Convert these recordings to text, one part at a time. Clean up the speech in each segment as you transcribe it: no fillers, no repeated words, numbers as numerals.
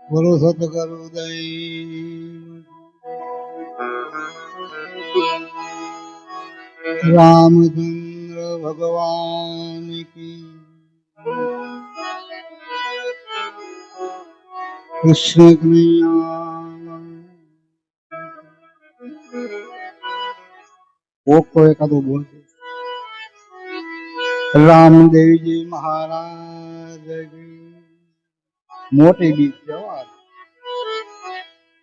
બોલો સતગુરુ રામચંદ્ર ભગવાન કી, કૃષ્ણ કનૈયા કોકો એકાદો બોલતો. રામદેવજી મહારાજ મોટી બીક જવા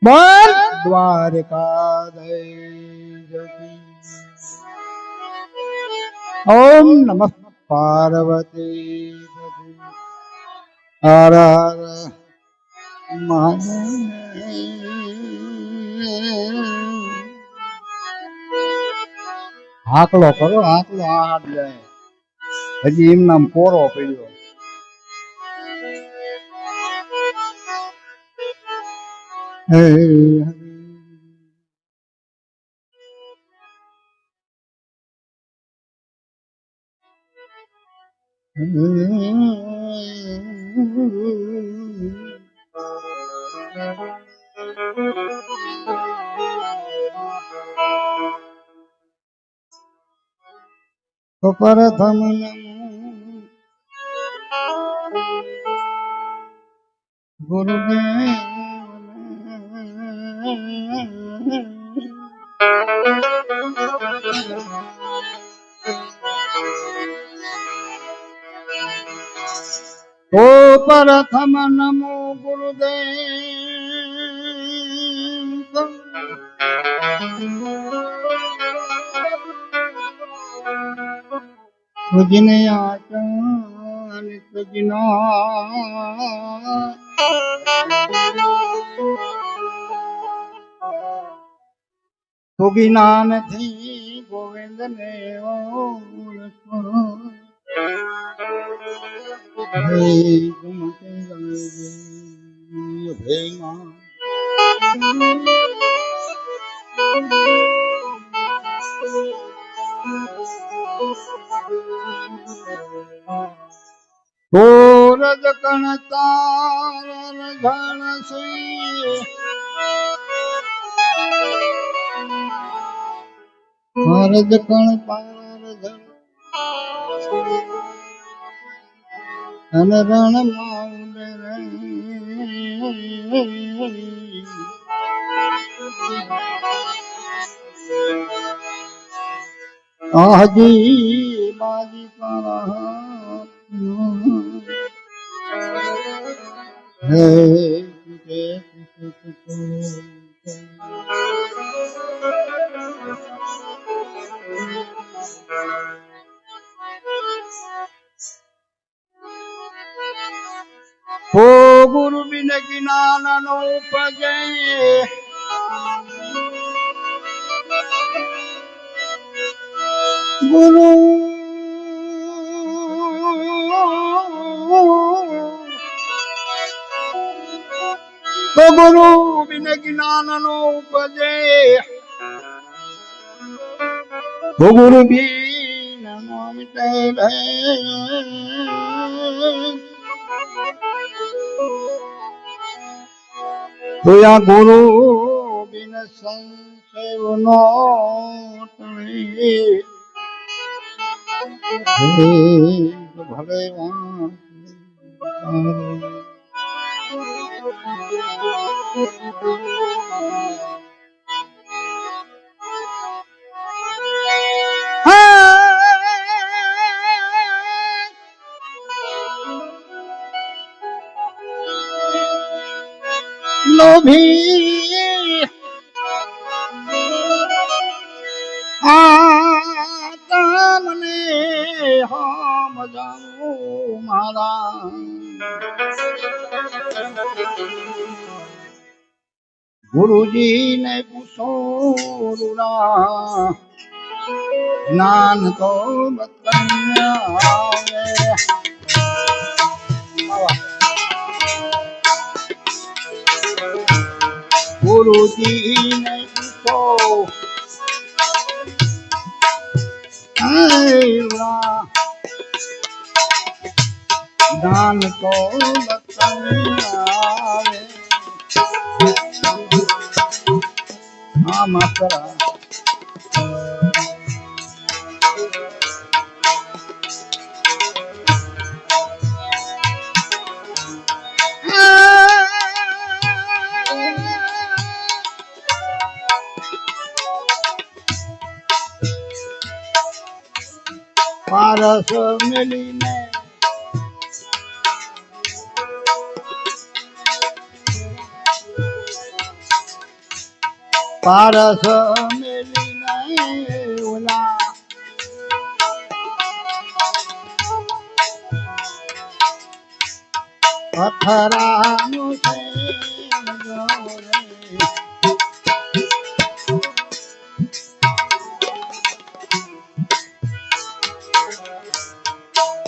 બસ દ્વારકા ઓમ નમઃ પાર્વતી હર હર હાકલો કરો, હાકલો હાથ જાય. હજી એમ નામ કોરો પડ્યો. પ્રથમ ગુરુદેવ તો પ્રથમ નમો ગુરુદેવ તુજને આચન તુજના તુગીના નથી ગોવિંદ ને રજ કણ તાર ઘણ રજ કણ તાર અને રણ માઉડ હજી બાજી હે ઓ ગુરુ બિન જ્ઞાન નો ઉપજે ગુરુ તો ગુરુ બિન જ્ઞાન નો ઉપજે ગુરુ બિન નો મિટે તો યા ગુરુ બિન સંસાર સેવનો તણી ભલે લોભી તમને હમ જાઉં મારા ગુરુજી ને પૂછો રૂડા જ્ઞાન તો બતાવે ગુરુજી ને પૂછો જ્ઞાન તો બતાવે હા માસ્તરા પારસ મેલીને પારસ મેલીને ઓલા પથરાનું છે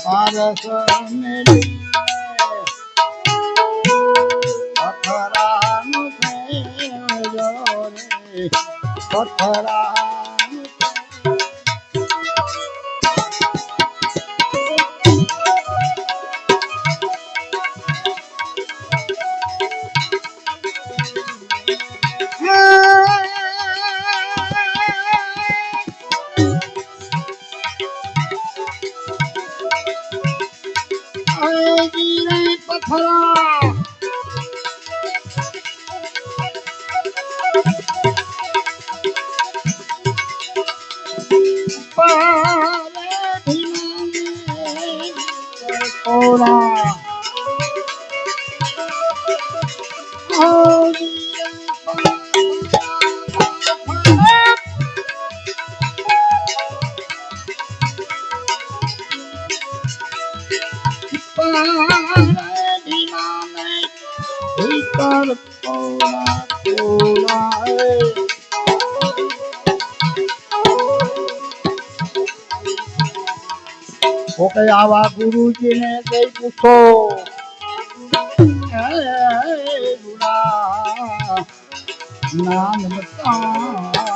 પારસ મેલી પથરાનું છે પથરાનું પથરા ઓકે આવા ગુરુજી ને કઈ પૂછો નામ બતાવ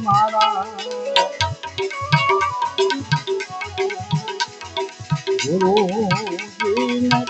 મારા ગુરુજી ને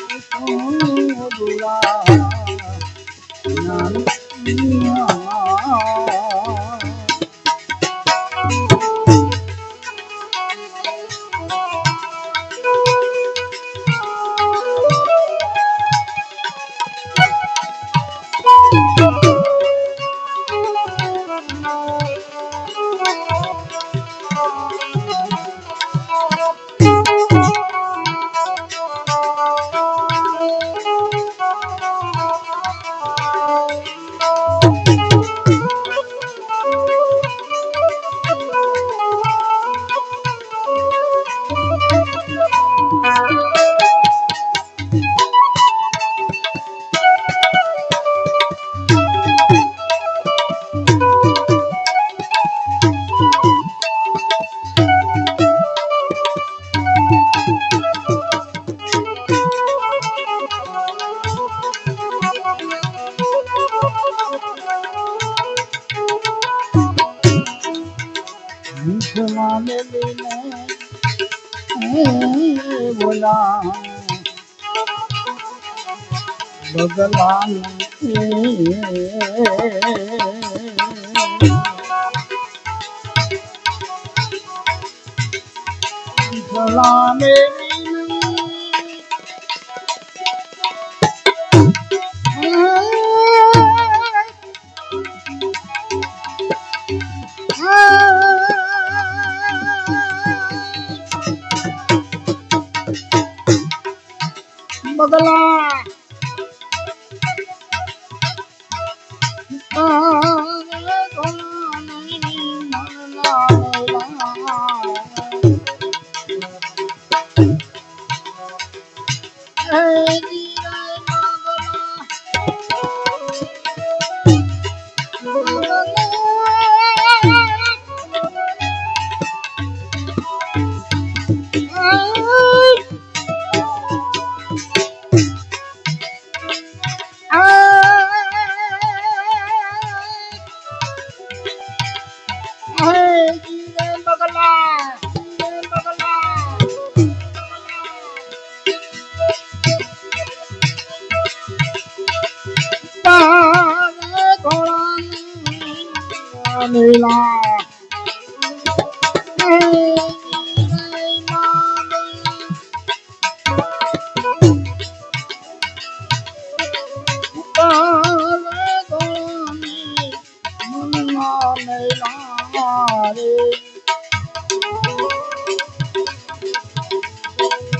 बोला भगवान भला मेरी बदला लीला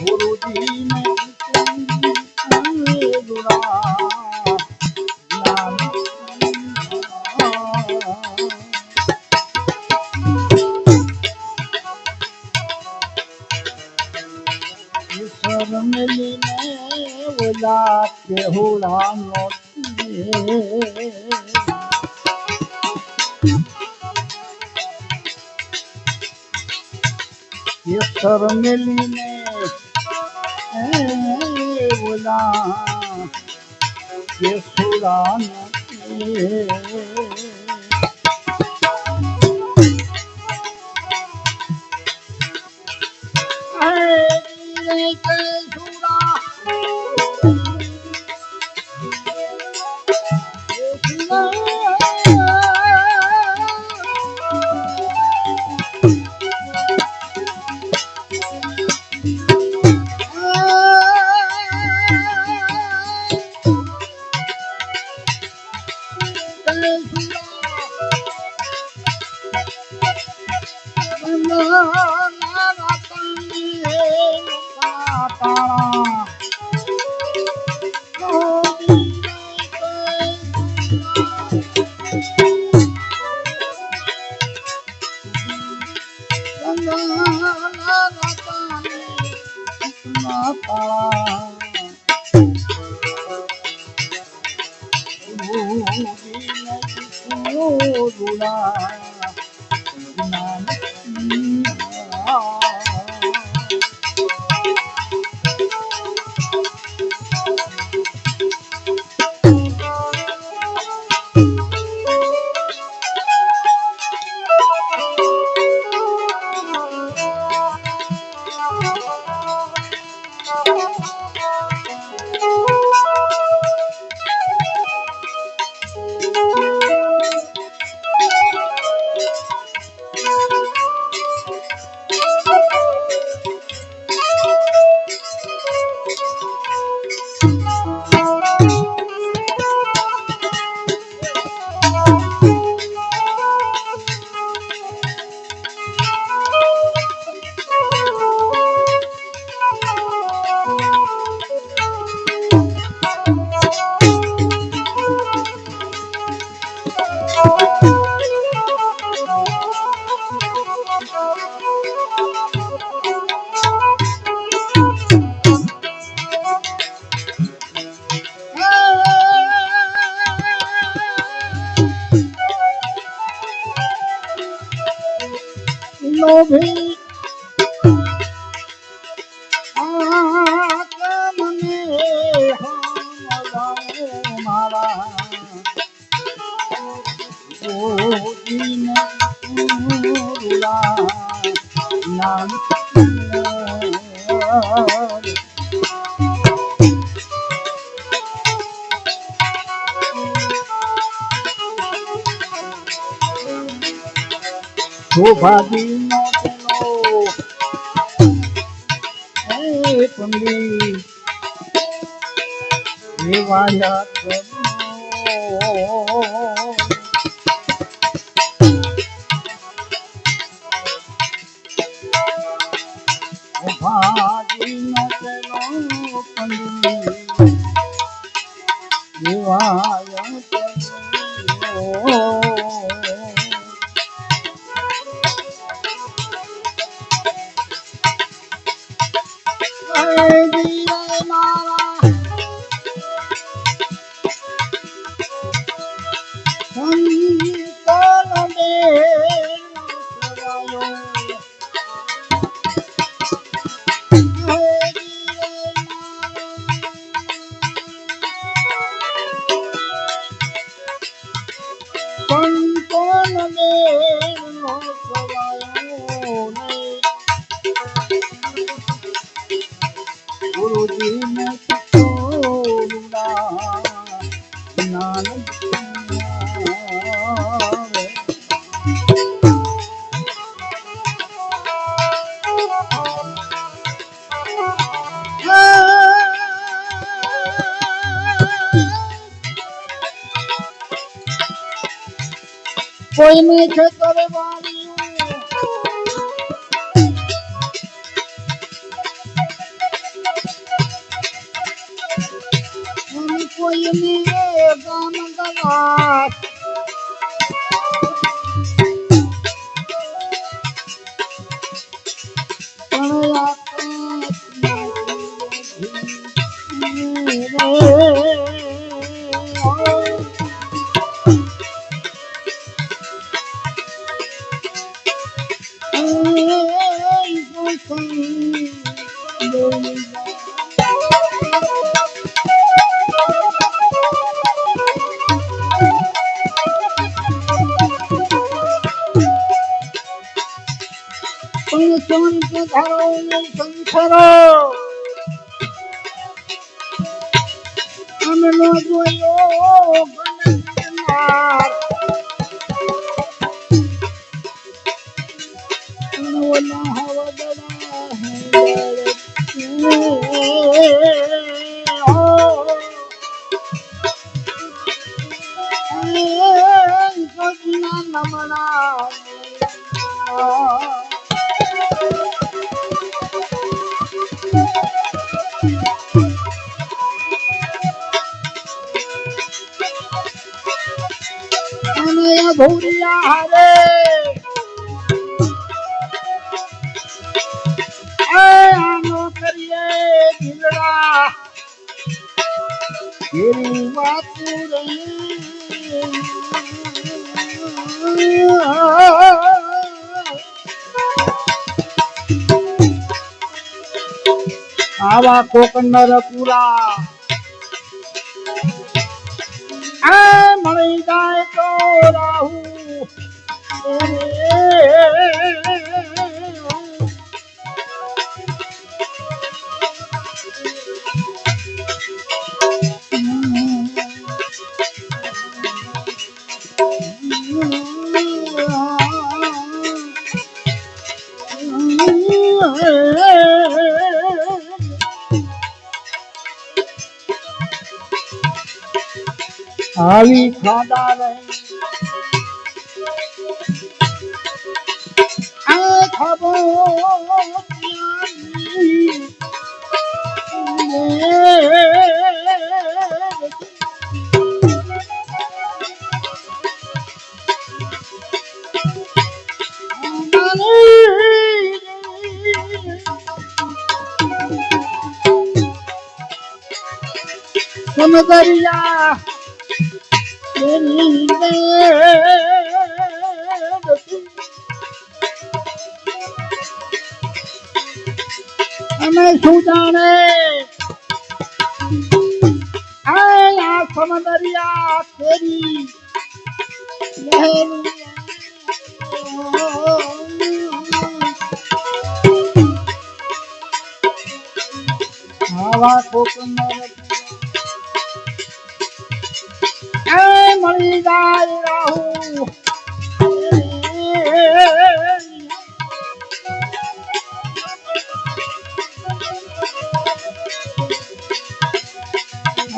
गुरु जी ने ईश्वर मिली ने बोला के हुड़ा मोती ईश्वर मिली ने बोला के हुड़ा मोती નો ભી મને મારા નામ શોભાજી નો પંડી દેવાયા શોભાજી નો પંડી દેવાયા ગુરુજી ને કોઈ ને ખેતર વાળ્યું કોઈ ને ગામ ગવા ભૂરિયા હરે આનો કરીએ દિલડા તેરી વાત આવા કોકનર પૂરા આ મળી જાય તો રાહુ આવી ખાડા રહી આ ખબો સમદરિયા અમે શું જાણે આ સમંદરિયા તેરી લહેરી આવા કોકનર મળી જાય રાહુ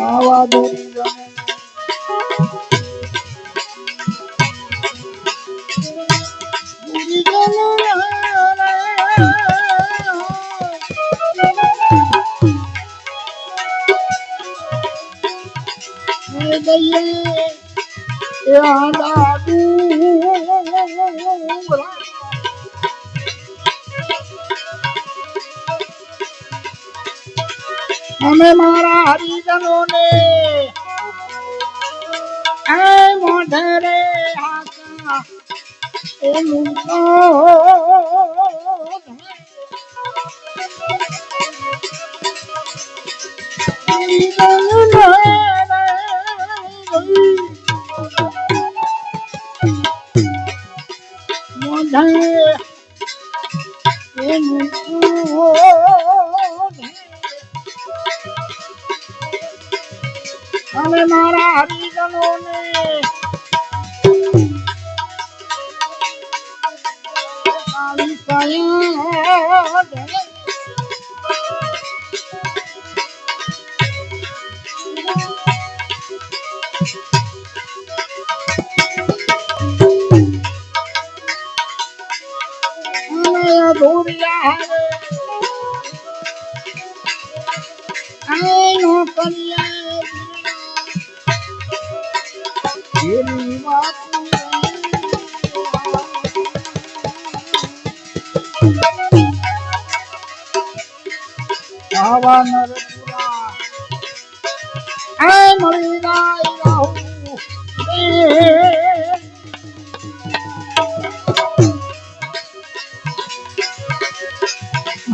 આવા દોરી અમે મારા હરિજનો ને મોઢેરે હાકા એનું અમે મારા હરિજનો ને આવા નરપુરા મળી જાય રાહુ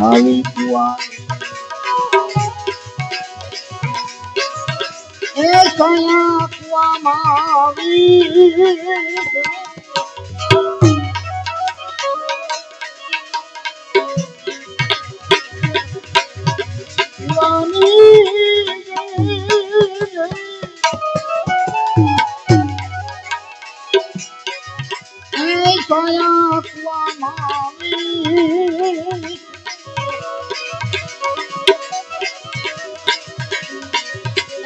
આવી કુવા એ સોયા કુવામાં આવી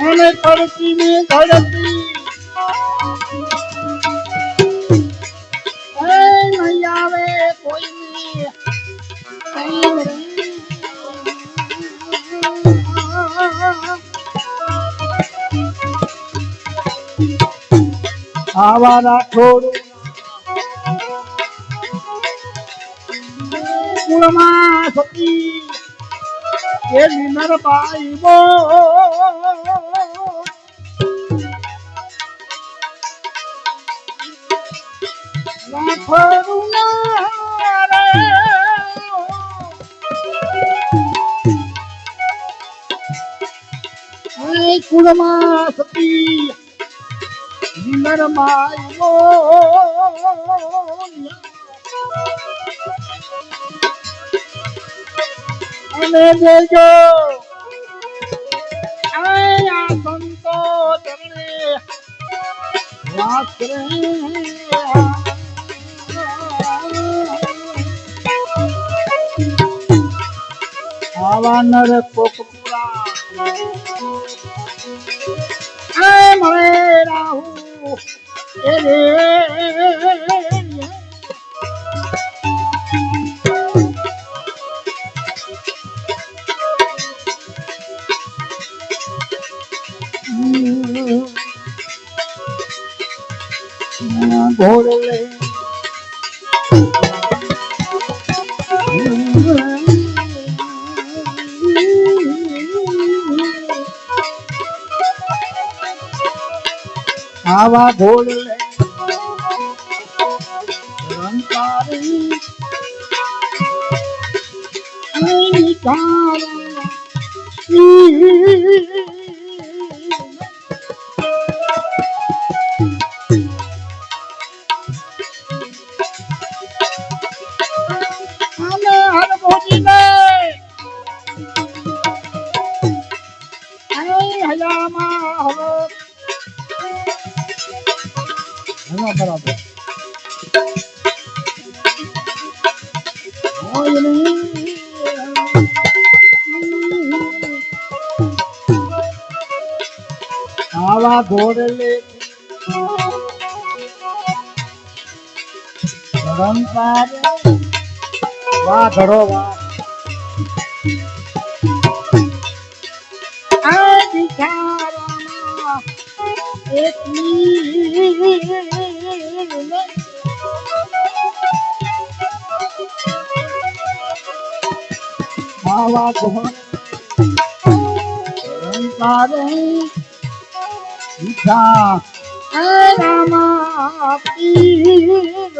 અને પડતી ને ધરતી નહીં આવે કોઈ આવા રાઠોડ કુળમાં સતી એ નિનર બાઈ બો કુળમાં સતી નિનર બાઈ બો અને દેજો આ સંતો ચરણે વાસ કરે આવા નર કોકપુરા મળે રાહુ એ રે ઘોડલે આવા ઘોડલે રંકારી બરાબર આવા ઘોડલે વાહ ઘડો વાહ આવા ઘોડે ઈચ્છા રામા પીર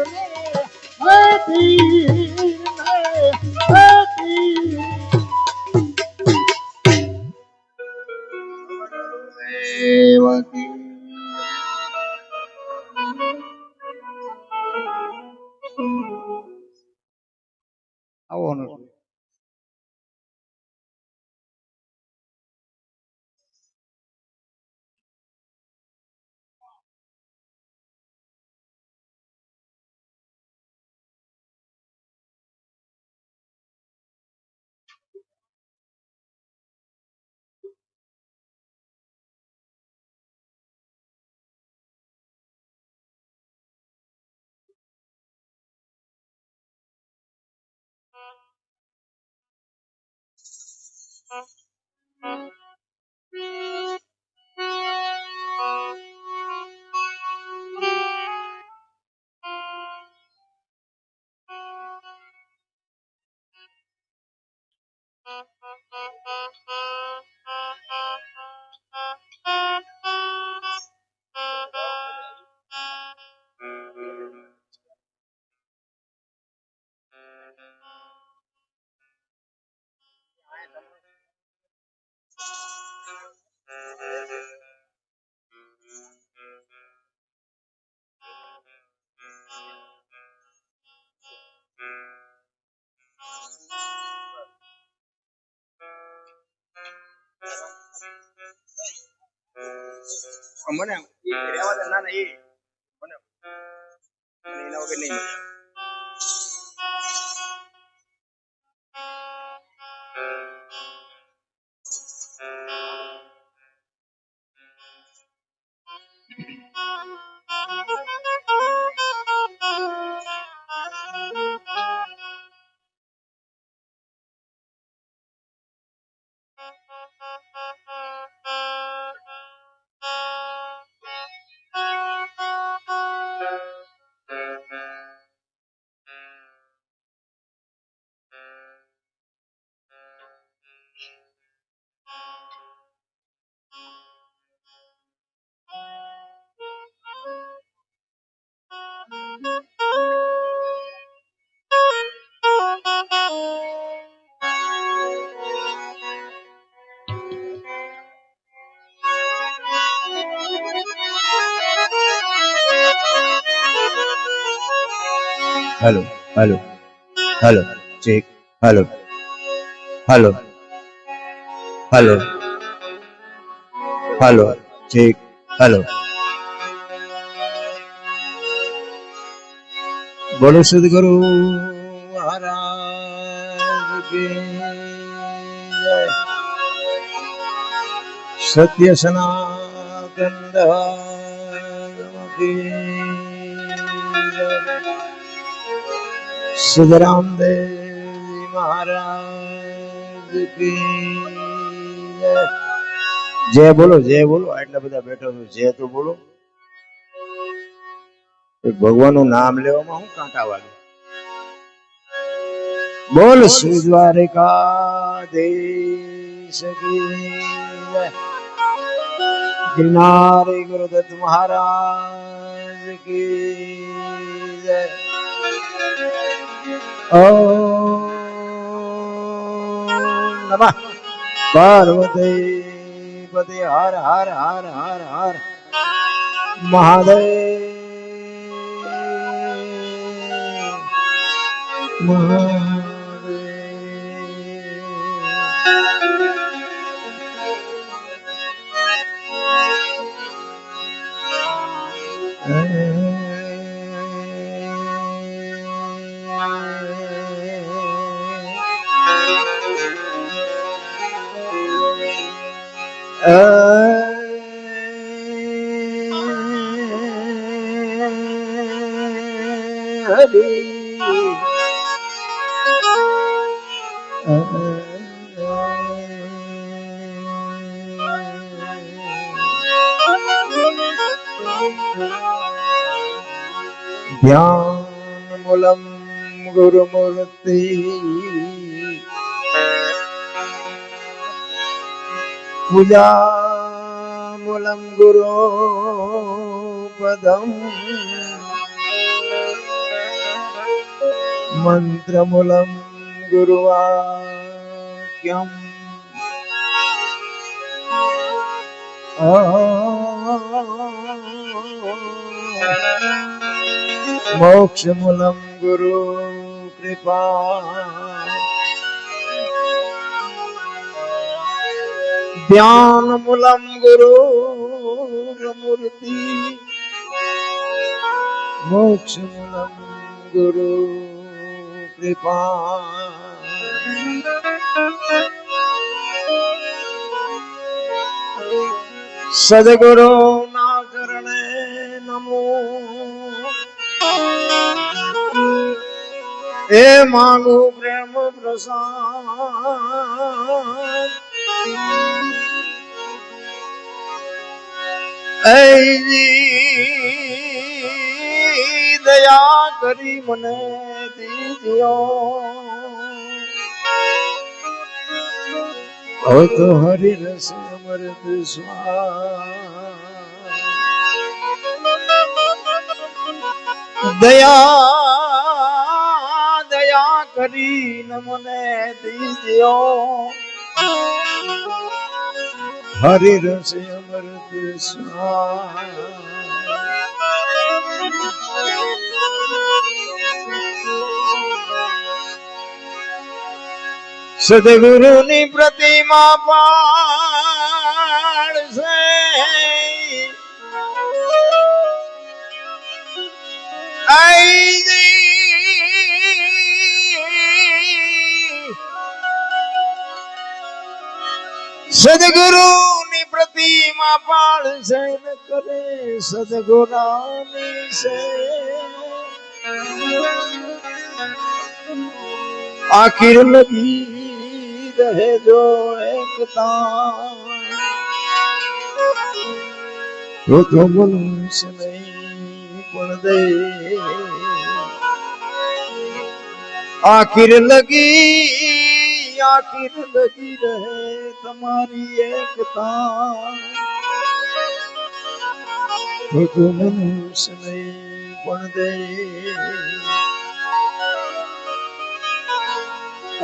આવો નથી મને રહેવા દે ના ના એ મને એના વગર નહીં hello hello hello check hello hello hello hello check hello बोलो सदगुरु महाराज की जय। सत्य सनातन धर्म की जय। सिद्धराम देव महाराज की जय। जय बोलो आटला બધા બેઠો છો જય તો બોલો ભગવાનનું નામ લેવામાં હું કાંટા વાગે બોલ શ્રી દ્વારકાધીશ કી જય। गिरनारी गुरुदत्त महाराज की जय। ओ નમઃ પાર્વતી પતિ હર હર હર હર હર મહાદેવ ધ્યાન મૂલમ ગુરુમૂર્તિ પૂજા મૂલમ ગુરો પદમ મંત્ર મૂલમ ગુરુવાક્યમ મોક્ષ મૂલમ ગુરુ કૃપા ધ્યાન મૂલમ ગુરુ મૂર્તિ મોક્ષ મૂલમ ગુરુ કૃપા સદગુરુ ના ચરણે નમો એ માંગુ પ્રેમ પ્રસાદ દયા કરી મને દીજો હવે તો હરિ રસ અમૃત સ્વાદ દયા કરીને મને દીજો હરિ રસ અમૃત સ્વાદ સદગુરુની પ્રતિમા પાડશે સદગુરુની પ્રતિમા પાડશે ન કરે સદગુરાની છે આખિર લગી રહે જો એકતા તો મનુષ્ય નહીં પણ દે આખિર લગી રહે તમારી એકતા તો મનુષ્ય નહીં પણ દે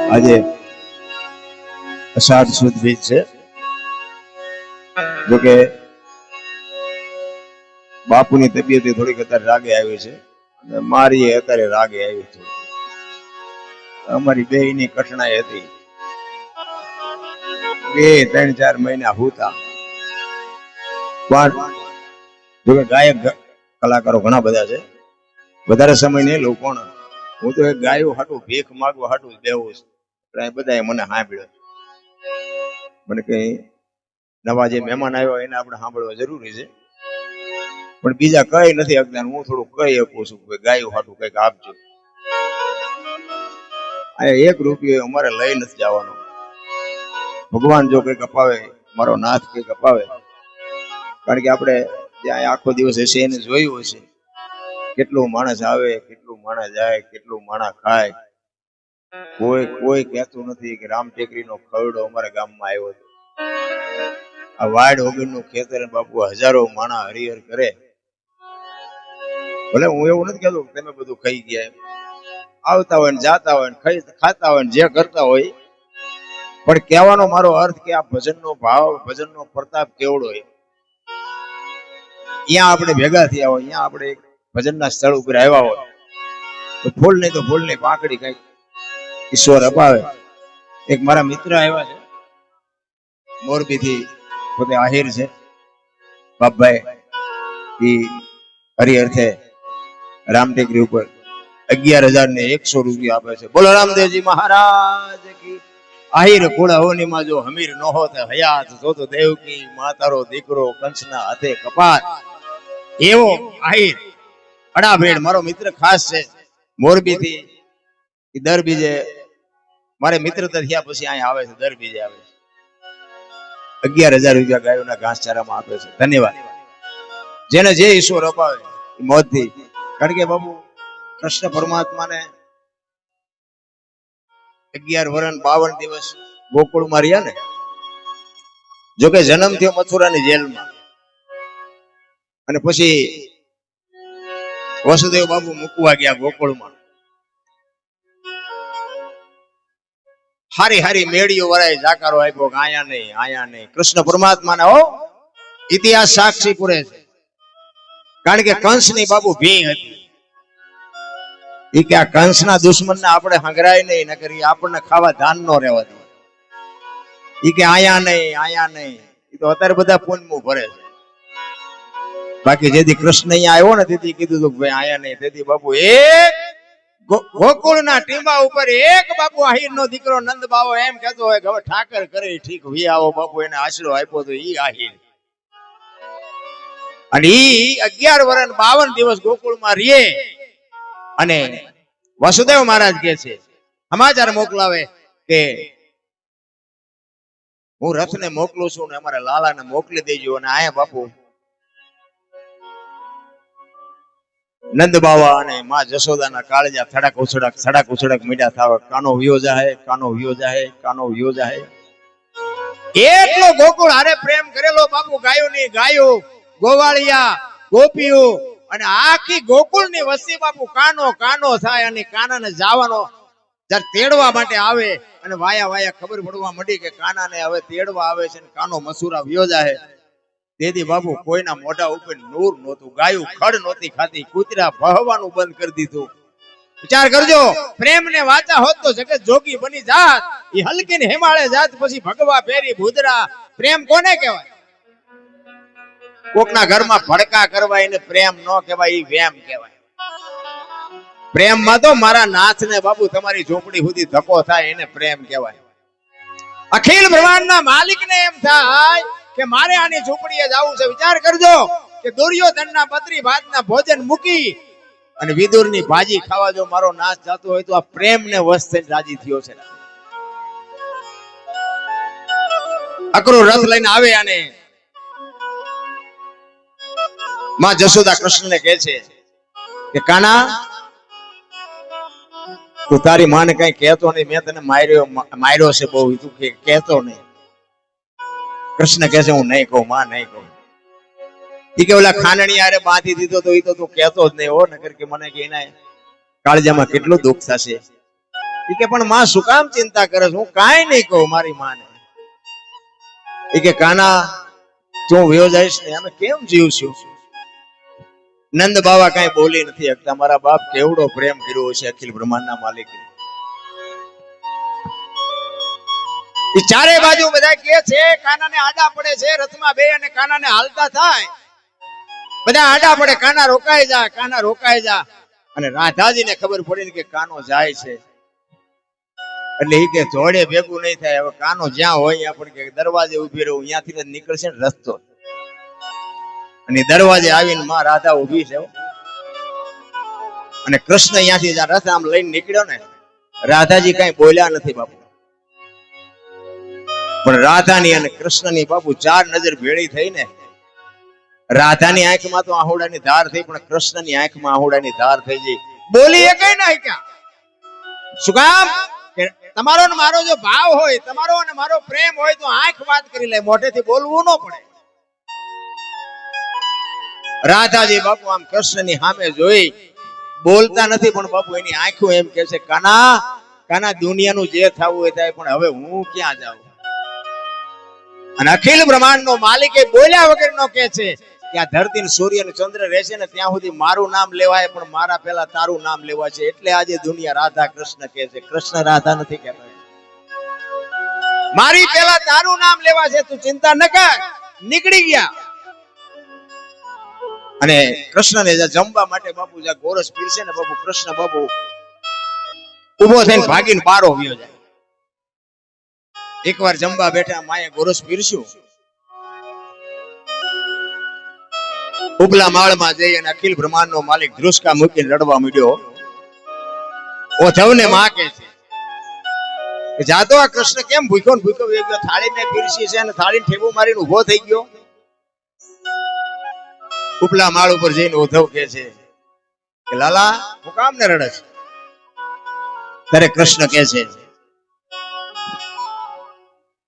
આજે અષાઢ સુદ બીજ છે જોકે બાપુની તબિયત થોડીક અત્યારે રાગે આવી છે મારી અત્યારે રાગે આવી છે અમારી બેયની કઠણાઈ હતી 2-3-4 મહિના હુતા પણ જોકે ગાયક કલાકારો ઘણા બધા છે વધારે સમય નહીં લઉં પણ હું તો એક ગાયો હાટું ભીખ માગવા હાટું બેવું છું બધાએ મને સાંભળ્યો મને કઈ નવા જે મહેમાન આવ્યા એને આપણે સાંભળવા જરૂરી છે પણ બીજા કઈ નથી આપતા હું થોડું કહી શકું છું કે ગાયો હાટું કઈક આપજો આ 1 રૂપિયો અમારે લઈ નથી જવાનો ભગવાન જો કઈક અપાવે મારો નાથ કઈક અપાવે કારણ કે આપણે જ્યાં આખો દિવસ હશે એને જોયું હશે કેટલું માણસ આવે કેટલું માણસ જાય કેટલું માણસ ખાય કોઈ કહેતું નથી કે રામ ટેકરીનો ખરડો અમારા ગામમાં આવ્યો હતો આ વાડ વગરનું ખેતર બાપુ હજારો માણસ હરિહર કરે ભલે હું એવું નથી કહેતો તમે બધું ખાઈ ગયા આવતા હોય ને જાતા હોય ને ખાતા હોય ને જે કરતા હોય પણ કહેવાનો મારો અર્થ કે આ ભજનનો ભાવ, ભજનનો પ્રતાપ કેવડો હોય. અહીંયા આપણે ભેગા થયા હોય, અહીંયા આપણે ભજનના સ્થળ ઉપર આવ્યા હોય તો ફૂલ નહીં તો ફૂલ નહીં પાંખડી કઈક ઈશ્વર અપાવે. એક મારા મિત્ર આવ્યા છે મોરબીથી, પોતે આહિર છે બાપભાઈ, ઈ હરિહરથે રામટેકરી ઉપર 11,100 રૂપિયા આપે છે. બોલો રામદેવજી મહારાજ કી. આહિર કુળા હોની માં જો હમીર ન હોત હયાત, જો તો દેવકી માતારો દીકરો કંસના હાથે કપાત. એવો આહિર અડાભેડ મારો મિત્ર ખાસ છે મોરબીથી. દર બીજે મારે મિત્રતા થયા પછી અહીંયા આવે છે, દર બીજે આવે છે. 11,000 રૂપિયા ગાયોના ઘાસચારામાં આપે છે. ધન્યવાદ. જેને જે ઈશ્વર અપાવે એ મોજથી. કારણ કે બાબુ કૃષ્ણ પરમાત્માને 11 વર્ષ 52 દિવસ ગોકુળમાં રહ્યા ને. જોકે જન્મ થયો મથુરાની જેલમાં, અને પછી વસુદેવ બાબુ મૂકવા ગયા ગોકુળમાં. હારી હારી મેળીઓ વરાય જાકારો આપ્યો કે આયા નહીં, આયા નહીં. કૃષ્ણ પરમાત્માને હો ઇતિહાસ સાક્ષી પૂરે છે. કારણ કે કંસની બાબુ ભી હતી. ઈ કે આ કંસના દુશ્મનને આપણે હંગરાય નહીં, નકર ઈ આપણને ખાવા ધાન નો રહેવા દે. ઈ કે આયા નહીં, આયા નહીં. ઈ તો અત્યારે બધા પુણ્યમું ભરે છે. બાકી જેથી કૃષ્ણ અહીંયા આવ્યો ને તેથી કીધું કે ભાઈ આયા નહીં. તેથી બાપુ એક ગોકુળના ટીંબા ઉપર એક બાપુ આહિરનો દીકરો નંદ બાવો એમ કહેતો હોય કે હવે ઠાકર કરે ઠીક વી આવો. બાપુ એને આશરો આપ્યો તો ઈ આહિર. અને ઈ 11 વર્ષ 52 દિવસ ગોકુળમાં રીએ. અને વસુદેવ મહારાજ કે છે, સમાચાર મોકલાવે કે હું રથને મોકલું છું ને અમારા લાલાને મોકલી દેજો. અને આયા બાપુ નંદ બાવા અને માં જશોદાના કાળજા થડાક ઉછળક મીઠા થાવ. કાનો વિયો જાહે, કાનો વિયો જાહે, કાનો વિયો જાહે. એટલો ગોકુળ હારે પ્રેમ કરેલો બાપુ. ગાયોની ગાયો, ગોવાળિયા, ગોપીઓ અને આખી ગોકુળની વસ્તી બાપુ કાનો કાનો થાય. અને કાનાને જવાનો જ્યારે તેડવા માટે આવે અને વાયા વાયા ખબર પડવા માંડી કે કાનાને હવે તેડવા આવે છે ને કાનો મસૂરા વિયો જાહે. તેથી બાપુ કોઈના મોઢા ઉપર નૂર નહોતું, ગાયું ખડ નહોતી ખાતી, કૂતરા ભહવાનું બંધ કરી દીધું. વિચાર કરજો, પ્રેમ ને વાચા હોત તો જગત જોગી બની જાત. એ હલકી ને હિમાળે જાત પછી ભગવા ફેરી ભૂદરા. પ્રેમ કોને કહેવાય? કોકના ઘરમાં ભડકા કરવા એને પ્રેમ ન કહેવાય, એ વેમ કહેવાય. પ્રેમમાં તો મારા નાથને બાપુ તમારી ઝોપડી સુધી ધક્કો થાય એને પ્રેમ કહેવાય. અખિલ બ્રહ્માંડના માલિકને એમ થાય કે મારે આની ઝૂંપડીએ જવું છે. વિચાર કરજો કે દુર્યોધનના બત્રી ભાતના ભોજન મૂકી અને વિદુરની ભાજી ખાવા જો મારો નાશ જતો હોય તો આ પ્રેમને વશ થઈને રાજી થયો છે. અકરો રથ લઈને આવે અને માં જશોદા કૃષ્ણને કહે છે કે કાના તું તારી માને કઈ કહેતો નહીં, મેં તને માર્યો છે બહુ, તું કહેતો નહીં. કૃષ્ણ કહે છે હું નહીં કહું માં, નહીં કહું. ઈ કે ઓલા ખાનણી આરે બાંધી દીધો તો ઈ તો તું કહેતો જ નહીં હો, નકર કે મને કે એના કાળજામાં કેટલું દુઃખ થશે. ઈ કે પણ માં શું કામ ચિંતા કરે છે, હું કાંઈ નહીં કહું મારી માને. ઈ કે કાના તું વયો જઈશ ને અમે કેમ જીવશું? નંદ બાવા કઈ બોલી નથી શકતા. મારા બાપ કેવડો પ્રેમ કર્યો છે અખિલ બ્રહ્માંડના માલિક. ઈ ચારે બાજુ બધા કે છે કાનાને આડા પડે છે રથમાં બે અને કાનાને હાલતા થાય. બધા આડા પડે, કાના રોકાઈ જા, કાના રોકાઈ જા. અને રાધાજીને ખબર પડી કે કાનો જાય છે એટલે ઈ કે જોડે ભેગું નહીં થાય. હવે કાનો જ્યાં હોય આપણે કે દરવાજે ઉભી રહું, અહીંયાથી જ નીકળશે ને રસ્તો. અને દરવાજે આવીને માં રાધા ઉભી છે અને કૃષ્ણ અહીંયાથી રથ આમ લઈને નીકળ્યો ને, રાધાજી કઈ બોલ્યા નથી બાપુ. પણ રાધાની અને કૃષ્ણની બાપુ ચાર નજર ભેળી થઈ ને, રાધાની આંખમાં તો આહુડાની ધાર થઈ, પણ કૃષ્ણની આંખમાં આહુડાની ધાર થઈ ગઈ. બોલી એ કઈ ના ક્યાં? શું કામ? તમારો ને મારો જો ભાવ હોય, તમારો અને મારો પ્રેમ હોય તો આંખ વાત કરી લે, મોઢેથી બોલવું ન પડે. રાધાજી બાપુ આમ કૃષ્ણની સામે જોઈ બોલતા નથી, પણ બાપુ એની આંખો એમ કે છે કાના કાના દુનિયાનું જે થવું હોય થાય, પણ હવે હું ક્યાં જાઉં? અને અખિલ બ્રહ્માંડ નો માલિક એ બોલ્યા વગર નો કે છે કે આ ધરતી ને સૂર્ય ને ચંદ્ર રહેશે ને ત્યાં સુધી મારું નામ લેવાય, પણ મારા પહેલા તારું નામ લેવા છે. એટલે આજે દુનિયા રાધા કૃષ્ણ કહે છે. કૃષ્ણ રાધા નથી કહેતા. મારી પહેલા તારું નામ લેવા છે, તું ચિંતા ન કર. નીકળી ગયા. અને કૃષ્ણને જમવા માટે બાપુ જ્યાં ગોરસ પીરસે ને બાપુ, કૃષ્ણ બાપુ ઉભો થઈને ભાગીને બારો વ્યો જાય. એકવાર જમવા બેઠા, માએ ગોરસ પીરસ્યું. ઉપલા માળમાં જઈ અને અખિલ બ્રહ્માંડ નો માલિક ધ્રુસકા મૂકીને રડવા માંડ્યો. ઓધવને માં કહે છે કે જાતો આ કૃષ્ણ કેમ ભૂખ્યો ને ભૂખ્યો વયો ગયો? થાળી ને પીરસી છે અને થાળી ઠેબુ મારીને ઉભો થઈ ગયો. ઉપલા માળ ઉપર જઈને ઓધવ કહે છે કે લાલા હું કામ ને રડે છે? ત્યારે કૃષ્ણ કહે છે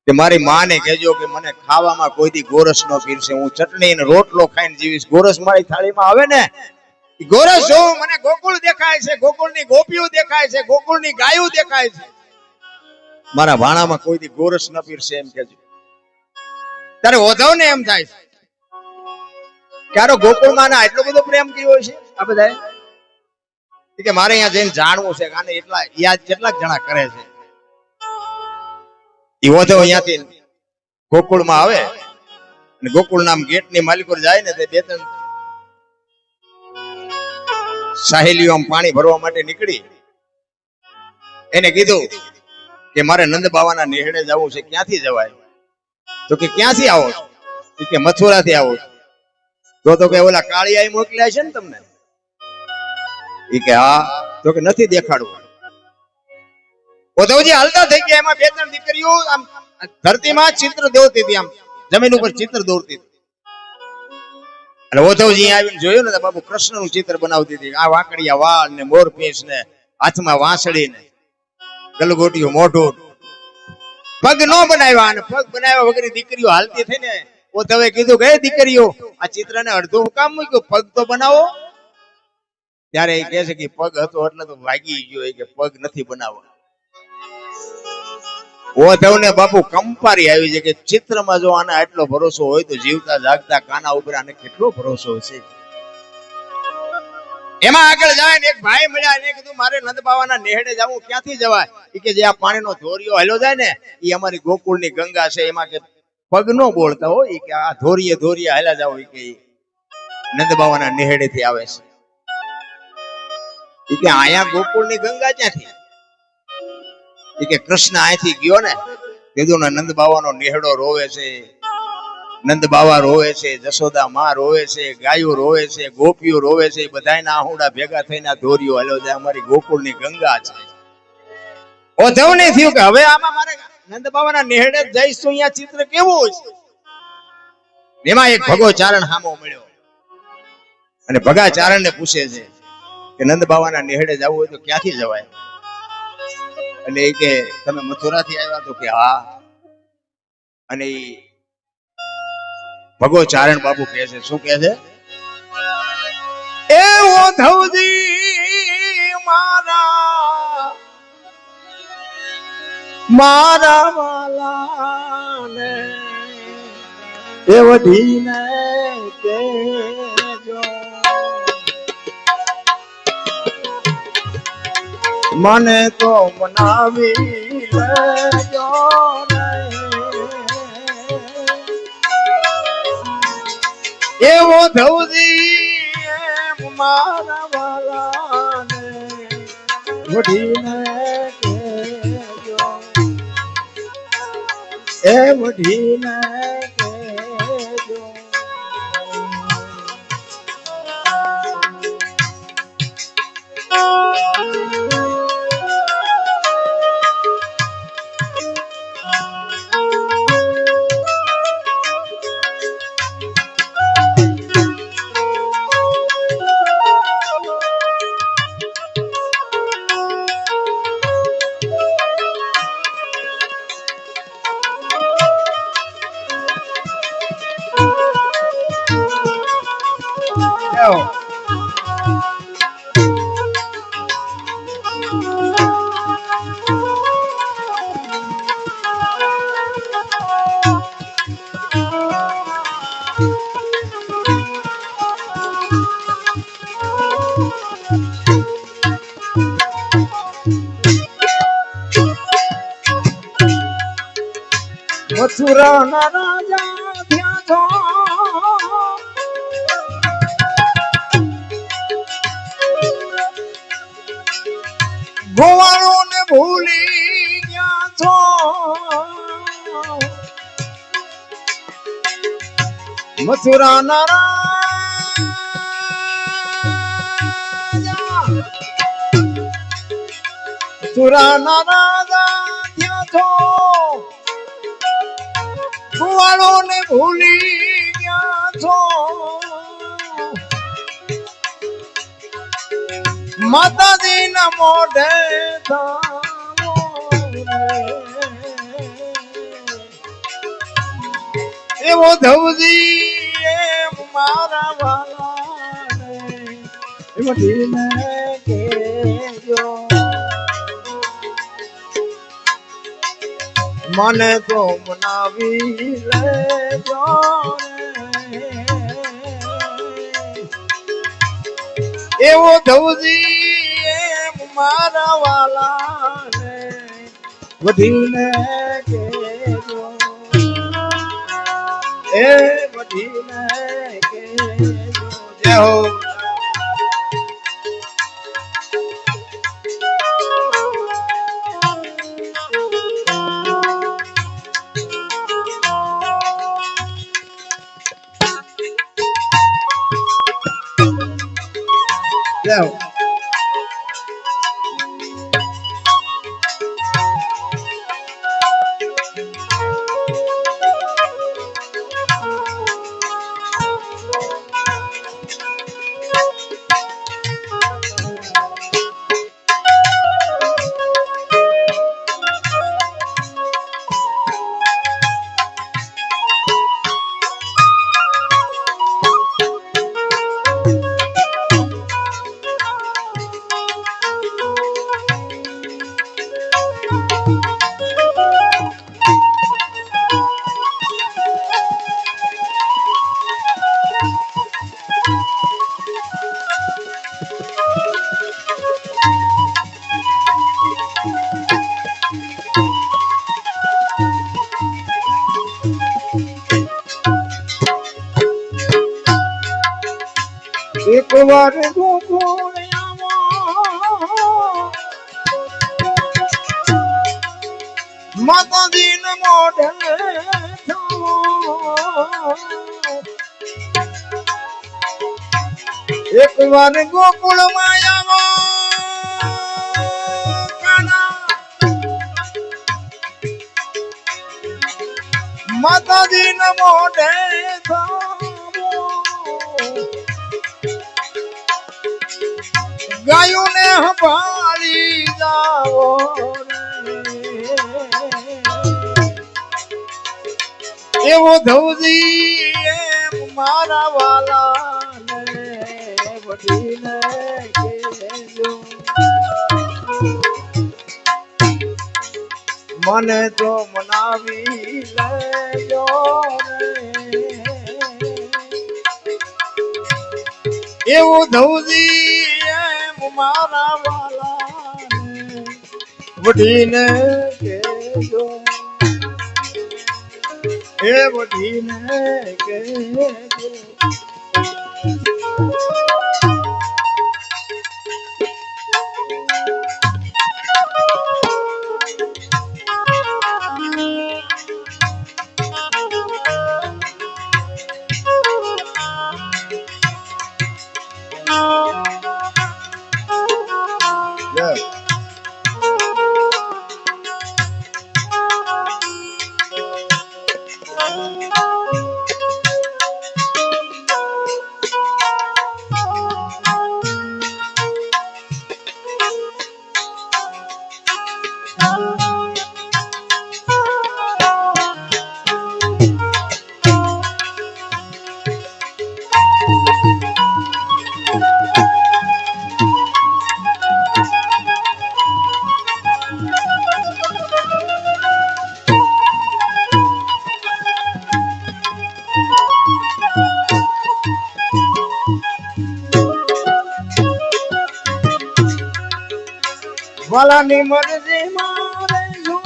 કે મારી માને કહેજો કે મને ખાવામાં કોઈ દી ગોરસ ન પીરસે. હું ચટણી ને રોટલો ખાઈને જીવીશ. ગોરસ મારી થાળીમાં આવે ને, ગોરસ જોઉં મને ગોકુળ દેખાય છે, ગોકુળની ગોપીઓ દેખાય છે, ગોકુળની ગાયો દેખાય છે. મારા ભાણામાં કોઈ દી ગોરસ ન પીરસે એમ કહેજો. ત્યારે ઓધવને એમ થાય છે ક્યારો ગોકુળમાં ના એટલો બધો પ્રેમ કર્યો છે આ બધાએ, કે મારે અહીંયા જઈને જાણવું છે કે આને એટલા યાદ કેટલાક જણા કરે છે. એ ઓધવ અહીંયાથી ગોકુળમાં આવે અને ગોકુળ નામ ગેટ ની માલિકો જાય ને, તે બે ત્રણ સાહેલીઓ પાણી ભરવા માટે નીકળી. એને કીધું કે મારે નંદ બાવાના નેહડે જવું છે. ક્યાંથી જવાય? તો કે ક્યાંથી આવો છો? કે મથુરાથી આવો છો. તો કે ઓલા કાળિયા મોકલ્યા છે ને તમને? એ કે હા. તો કે નથી દેખાડવું. ઓધવજી હાલતા થઈ ગયા. એમાં બે ત્રણ દીકરીઓ આમ ધરતીમાં ચિત્ર દોરતી હતી, આમ જમીન ઉપર ચિત્ર દોરતી હતી. અને ઓધવજી આવીને જોયું ને બાપુ કૃષ્ણનું ચિત્ર બનાવતી હતી. આ વાકડિયા વાળ ને મોરપીંછ ને હાથમાં વાંસળી ને ગલગોટીયું મોઢું. પગ નો બનાવ્યા, અને પગ બનાવ્યા વગર દીકરીઓ હાલતી થઈ ને ઓધવે કીધું કે દીકરીઓ આ ચિત્રને અડધું કામ મૂક્યું, પગ તો બનાવો. ત્યારે એ કહે છે કે પગ હતો એટલે તો વાગી ગયો, કે પગ નથી બનાવવા. ઓધવને બાપુ કંપારી આવી છે કે ચિત્રમાં જો આને આટલો ભરોસો હોય તો જીવતા જાગતા કાના ઉપર આને કેટલો ભરોસો છે. એમાં આગળ જાય ને એક ભાઈ મળ્યા, એને કીધું મારે નંદ બાવાના નેહડે જવું. ક્યાંથી જવાય? કે જે આ પાણીનો ધોરિયો હાલ્યો જાય ને એ અમારી ગોકુળની ગંગા છે, એમાં કે પગ નો બોલતા હોય કે આ ધોરીએ ધોરીએ હાલ્યા જાવ. કે નંદ બાવાના નેહડે થી આવે છે. કે આયા ગોકુળની ગંગા ક્યાંથી? કે કૃષ્ણ અહીંથી ગયો ને, કીધું ને નંદ બાવાનો નેહડો રોવે છે, નંદ બાવા રોવે છે, જશોદા માં રોવે છે, ગાયો રોવે છે, ગોપીઓ રોવે છે. બધાના આહુડા ભેગા થઈને ધોરીઓ હાલ્યો જાય, અમારી ગોકુળની ગંગા છે. ઓધવને થયું કે હવે આમાં મારે નંદ બાવાના નેહડે જઈશ તો અહીંયા ચિત્ર કેવું છે. એમાં એક ભગો ચારણ હામો મળ્યો અને ભગા ચારણ ને પૂછે છે કે નંદ બાવાના નેહડે જવું હોય તો ક્યાંથી જવાય? અને એ કે તમે મથુરાથી આવ્યા? તો કે હા. અને ભગો ચારણ બાપુ કહે છે, શું કહે છે? એ ઓધવજી મારા વાલાને એ વઢીને કેજો, મને તો મનાવી લેજો એવો ધવજી મારા વાલાને વઢીને કેજો, એ વઢીને કેજો. મથુરાના રાજા ત્યાં તો ગોવાળો ને ભૂલી ગયા છો મથુરાના રાજા મથુરાના રાજા ત્યાં છો ગોવાળો ને ભૂલી ગયા છો માતાજી ના મોઢે એવો ધવજી એમ મારા વાલા કેજો મને તો મનાવી લેજો એવો ધવજી એમ મારા વાલા ને વધીને કેજો એ વધીને કેજો જય હો જય હો એક વાર માતાજી ને મોઢે એક વાર ગોકુળ માતાજી ને મોઢે ગાયું ને સંભાળી જાઓ એવો ધવજી એમ મારા વાલા ને વધીને કેજો મને તો મનાવી લેજો એવો ધવજી મારા વાલા વઢીને કેજો એ વઢીને કેજો વાલાની મરજી મારે જો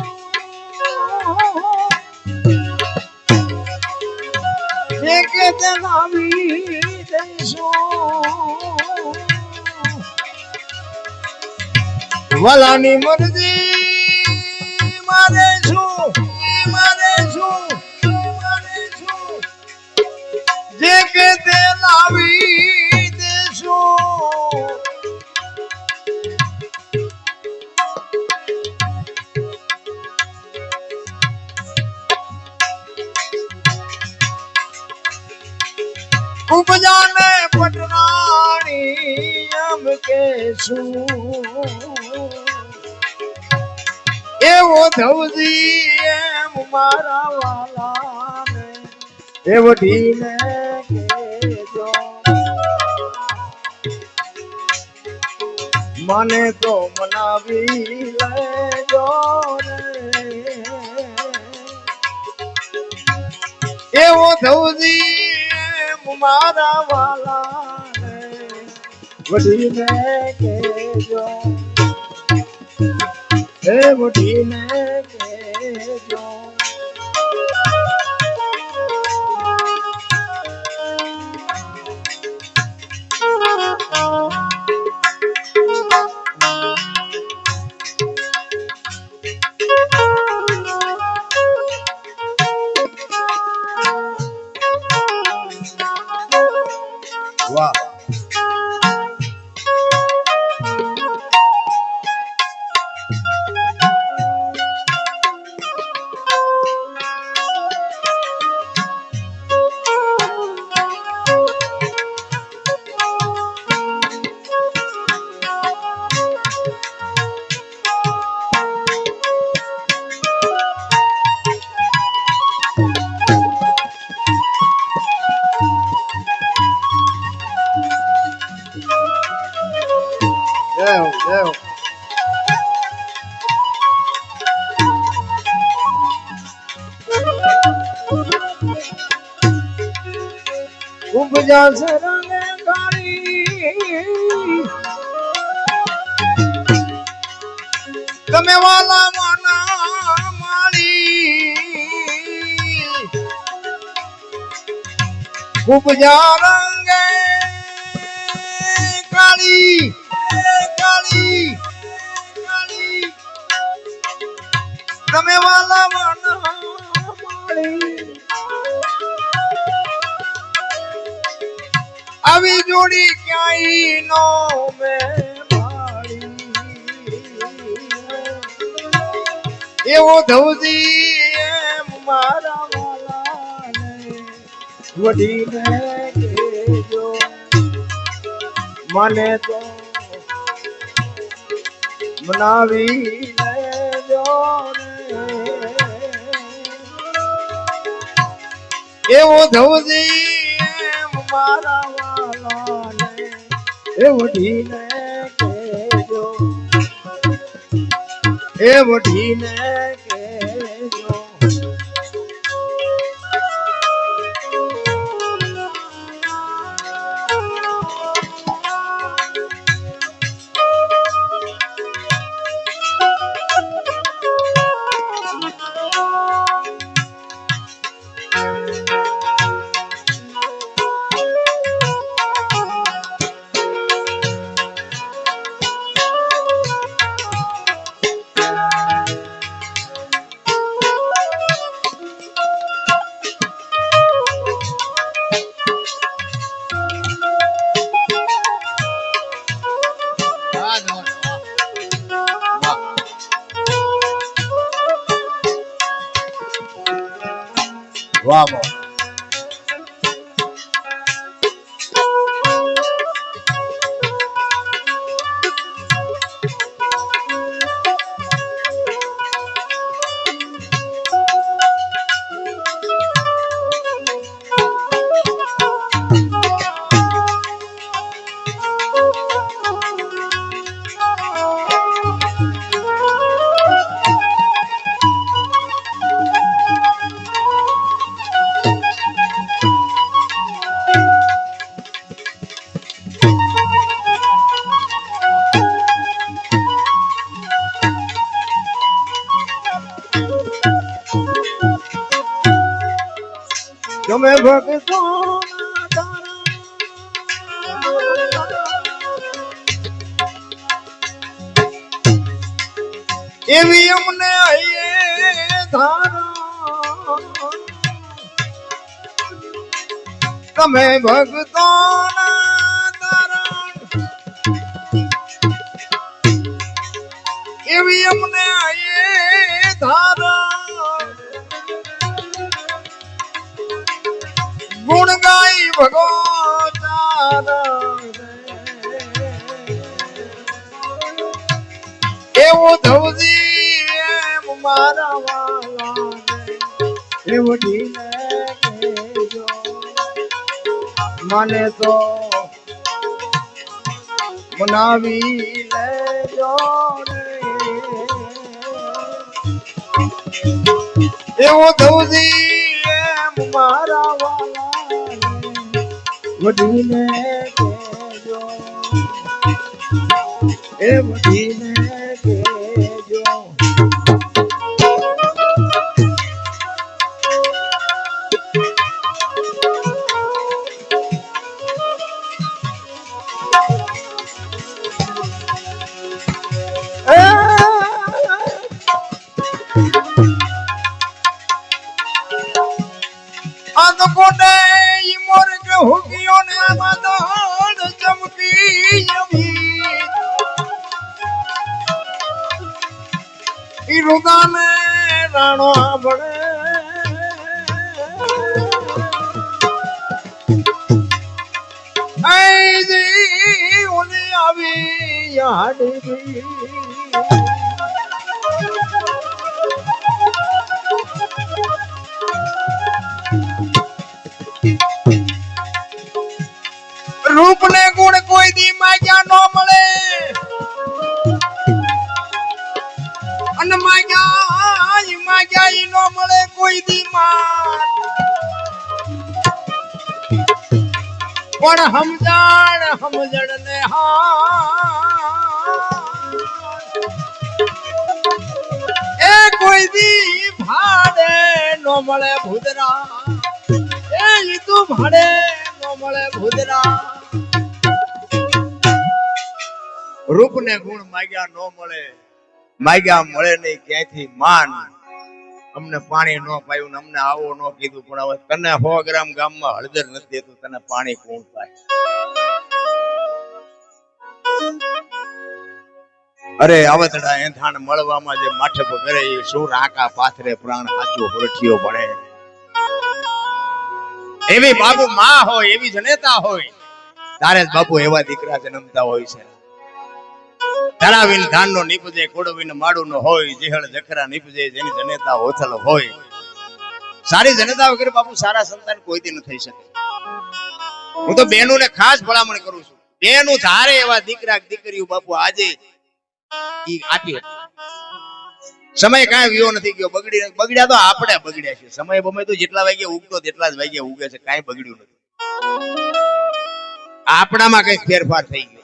જણાવી દઈશું વાલાની મરજી મારે શું જે કે તે લાવી દેશું ઉપજાને પટરાણી એમ કેશું એવો ધવજી એમ મારા વાલાને એવો ઢીને કેજો મને તો મનાવી લેજો રે એવો ધવજી મારા વાલાને વઢીને કેજો હે વઢીને કેજો વાહ Leo. ઉપજા સરંગે કાળી તમે વાલા માના માળી ઉપજા રંગે કાળી તમે વાલા માના માળી આવી જોડી ક્યાંય નો મેં માળી એવો ધવજી એમ મારા વાલાને વઢીને કેજો મને તો મનાવી લેજો એવો ધવજી એમ મારા વાલાને એ વઢીને કેજો એ વઢીને કેજો વાહ વાહ તમે ભક્તો એવી અમને ધારા તમે ભક્તો એવી અમને ધારા ગુણ ગાઈ ભગો એવો ધવજી એમ મારા વાલા એવો ઢીલે કેજો મને તો મનાવી લેજો એવો ધવજી એમ મારા વાલા વઢીને કેજો એ વઢીને કેજો આતો કોટે ઈ મોર કે હુકિયો ને આમાં દોડ ચમકી જવી ઈ રુદાને રાણો આભળે આઈ જી ઓલી આવી યાડી રૂપ ને ગુણ કોઈ દી માગ્યા નો મળે અને માગ્યા ઈ નો મળે કોઈ દી માન પણ સમજણ ને એ કોઈ દી ભાડે નો મળે ભૂદરા એ ઈ તું ભાડે મળે ભૂદરા રૂપ ને ગુણ માગ્યા નો મળે માગ્યા મળે નહીં ક્યાંથી માન અમને પાણી નો પાયું ને અમને આવો નો કીધું પણ હવે તને 100 ગ્રામ ગામમાં હળદર નથી દેતું તને પાણી કોણ પાય અરે આવતડા એંધાણ મળવામાં જે માથે પર કરે એ શું રાકા પાથરે પ્રાણ સાચો પરઠિયો પડે એવી બાપુ માં હોય એવી જનેતા હોય તારે જ બાપુ એવા દીકરા જન્મતા હોય છે ધરાવીન ધાન નો નીપજે કોડવીન માડું નો હોય જેહળ જખરા નીપજે જેની જનેતા ઓથલ હોય સારી જનેતા વગર બાપુ સારા સંતાન કોઈ દી ન થઈ શકે હું તો બેનું ને ખાસ ભલામણ કરું છું બેનું ધારે એવા દીકરા દીકરીઓ બાપુ આજે ઈ આપી સમય કાંઈ વિયો નથી ગયો બગડ્યા તો આપણે બગડ્યા છે સમય બમે તો જેટલા વાગે ઉગતો તેટલા જ વાગે ઉગે છે કાંઈ બગડ્યું નથી આપણામાં કઈ ફેરફાર થઈ ગયો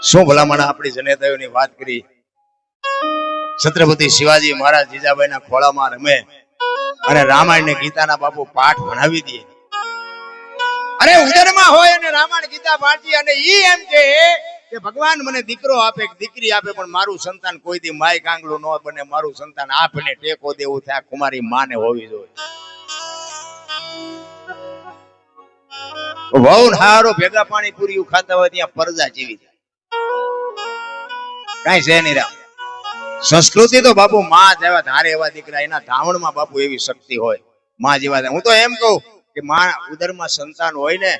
શું ભલામણ આપણી જનેતાઓની વાત કરી છત્રપતિ શિવાજી મહારાજ જીજાબાઈ ના ખોળામાં રમે અને રામાયણ ને ગીતાના બાપુ પાઠ ભણાવી દે અરે ઉદરમાં હોય અને રામાયણ ગીતા પાઠી અને ઈ એમ કે ભગવાન મને દીકરો આપે દીકરી આપે પણ મારું સંતાન કોઈ દી માય કાંગલું ન બને મારું સંતાન આપને ટેકો દેવું થાય કુમારી માને હોવી જોઈએ વહુ હારો ભેગા પાણી પૂરી ખાતા હોય ત્યાં પરજા જીવી જાય કઈ છે નહીં રામ સંસ્કૃતિ તો બાપુ માં જેવા ધારે એવા દીકરા એના ધાવણમાં બાપુ એવી શક્તિ હોય માં જેવા હું તો એમ કહું કે માં ઉદરમાં સંતાન હોય ને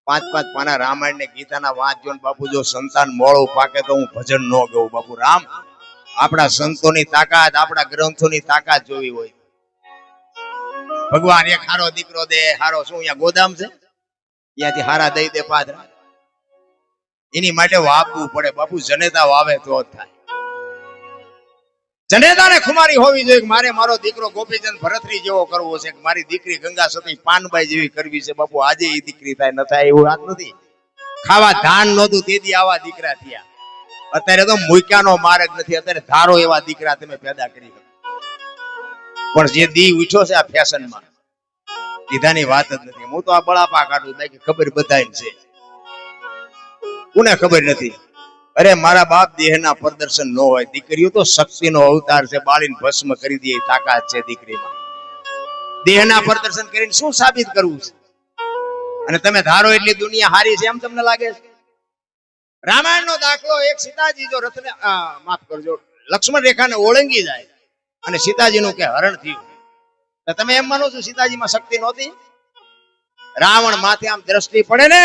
5-5 પાના રામાયણ ને ગીતાના વાંચજો ને બાપુ જો સંતાન મોળું પાકે તો હું ભજન ન ગઉં બાપુ રામ આપણા સંતોની તાકાત આપણા ગ્રંથોની તાકાત જોવી હોય ભગવાન એક હારો દીકરો દે હારો શું અહીંયા ગોદામ છે ત્યાંથી હારા દઈ દે પાદરા એની માટે વાવવું પડે બાપુ જનેતા વાવે તો જ થાય જનેતાને ખુમારી હોવી જોઈએ મારે મારો દીકરો ગોપીચંદ ભરતરી જેવો કરવો છે મારી દીકરી ગંગા સતી પાનબાઈ જેવી કરવી છે બાપુ આજે એ દીકરી થાય ન થાય એવું વાત નથી ખાવા ધાન નહોતું તેથી આવા દીકરા થયા અત્યારે તો મૂક્યાનો માર્ગ નથી અત્યારે ધારો એવા દીકરા તમે પેદા કરી પણ જે દી ઉઠ્યો છે આ ફેશનમાં કીધાની વાત જ નથી. હું તો આ બળાપા કાઢું બાકી ખબર બધાને છે, કોને ખબર નથી. અરે મારા બાપ દેહના પ્રદર્શન ન હોય, દીકરીઓ તો શક્તિનો અવતાર છે, બાળીને ભસ્મ કરી દે તાકાત છે દીકરીમાં. દેહના પ્રદર્શન કરીને શું સાબિત કરવું છે? અને તમે ધારો એટલી દુનિયા હારી છે એમ તમને લાગે છે? રામાયણનો દાખલો, એક સીતાજી જો રથને માફ કરજો લક્ષ્મણ રેખાને ઓળંગી જાય અને સીતાજીનું કે હરણ થયું, તો તમે એમ માનો છો સીતાજીમાં શક્તિ નહોતી? રાવણ માથે આમ દ્રષ્ટિ પડે ને,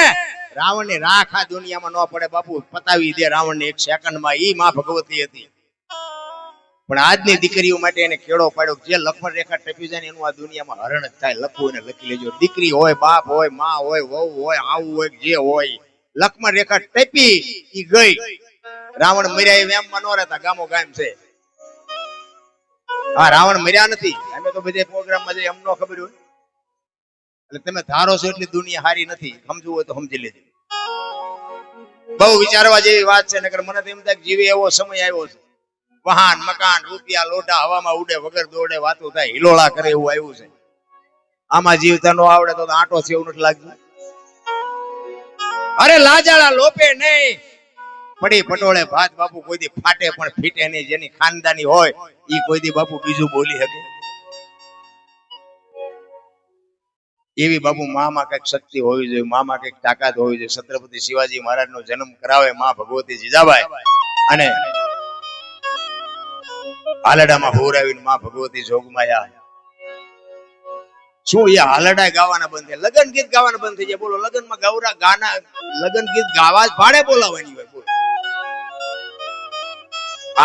રાવણની રાખ આ દુનિયામાં ન પડે બાપુ, પતાવી દે રાવણને એક સેકન્ડમાં. ઈ માં ભગવતી હતી. પણ આજની દીકરીઓ માટે એને કેળો પાડ્યો, જે લક્ષ્મણ રેખા ટપી જાય એનું આ દુનિયામાં હરણ જ થાય. લખવું એને લખી લેજો. દીકરી હોય, બાપ હોય, માં હોય, વહુ હોય, આવું હોય, જે હોય, લક્ષ્મણ રેખા ટપી ઈ ગઈ. રાવણ મર્યા એમ માં ન રહેતા, ગામો ગામ છે. હા, રાવણ મર્યા નથી. અમે તો બધે પ્રોગ્રામમાં જઈએ, એમ ન ખબર હોય. એટલે તમે ધારો છો એટલી દુનિયા હારી નથી, સમજવું હોય તો સમજી લેજો. બહુ વિચારવા જેવી વાત છે. નકર મને તો એમ થાય જીવે એવો સમય આવ્યો છે, વાહન મકાન રૂપિયા લોટા હવામાં ઉડે, વગર દોડે વાતો થાય, હિલોળા કરે એવું આવ્યું છે. આમાં જીવતા નો આવડે તો આંટો છે એવું નથી લાગતું. અરે લાજાળા લોપે નહીં, પડી પટોળે ભાત બાપુ કોઈ દી ફાટે પણ ફીટે નહીં. જેની ખાનદાની હોય ઈ કોઈ દી બાપુ બીજું બોલી શકે એવી બાપુ મામાં કઈક શક્તિ હોવી જોઈએ, મામાં કઈક તાકાત હોવી જોઈએ. છત્રપતિ શિવાજી મહારાજ નો જન્મ કરાવે માં ભગવતી જીજાબાઈ, અને હાલડામાં હોરાવીને માં ભગવતી જોગમાયા. શું એ હાલડા ગાવાના બંધ થાય? લગન ગીત ગાવાના બંધ થઈ જાય. બોલો, લગનમાં ગૌરા ગાના લગન ગીત ગાવા ભાડે બોલાવવાની હોય. બોલો,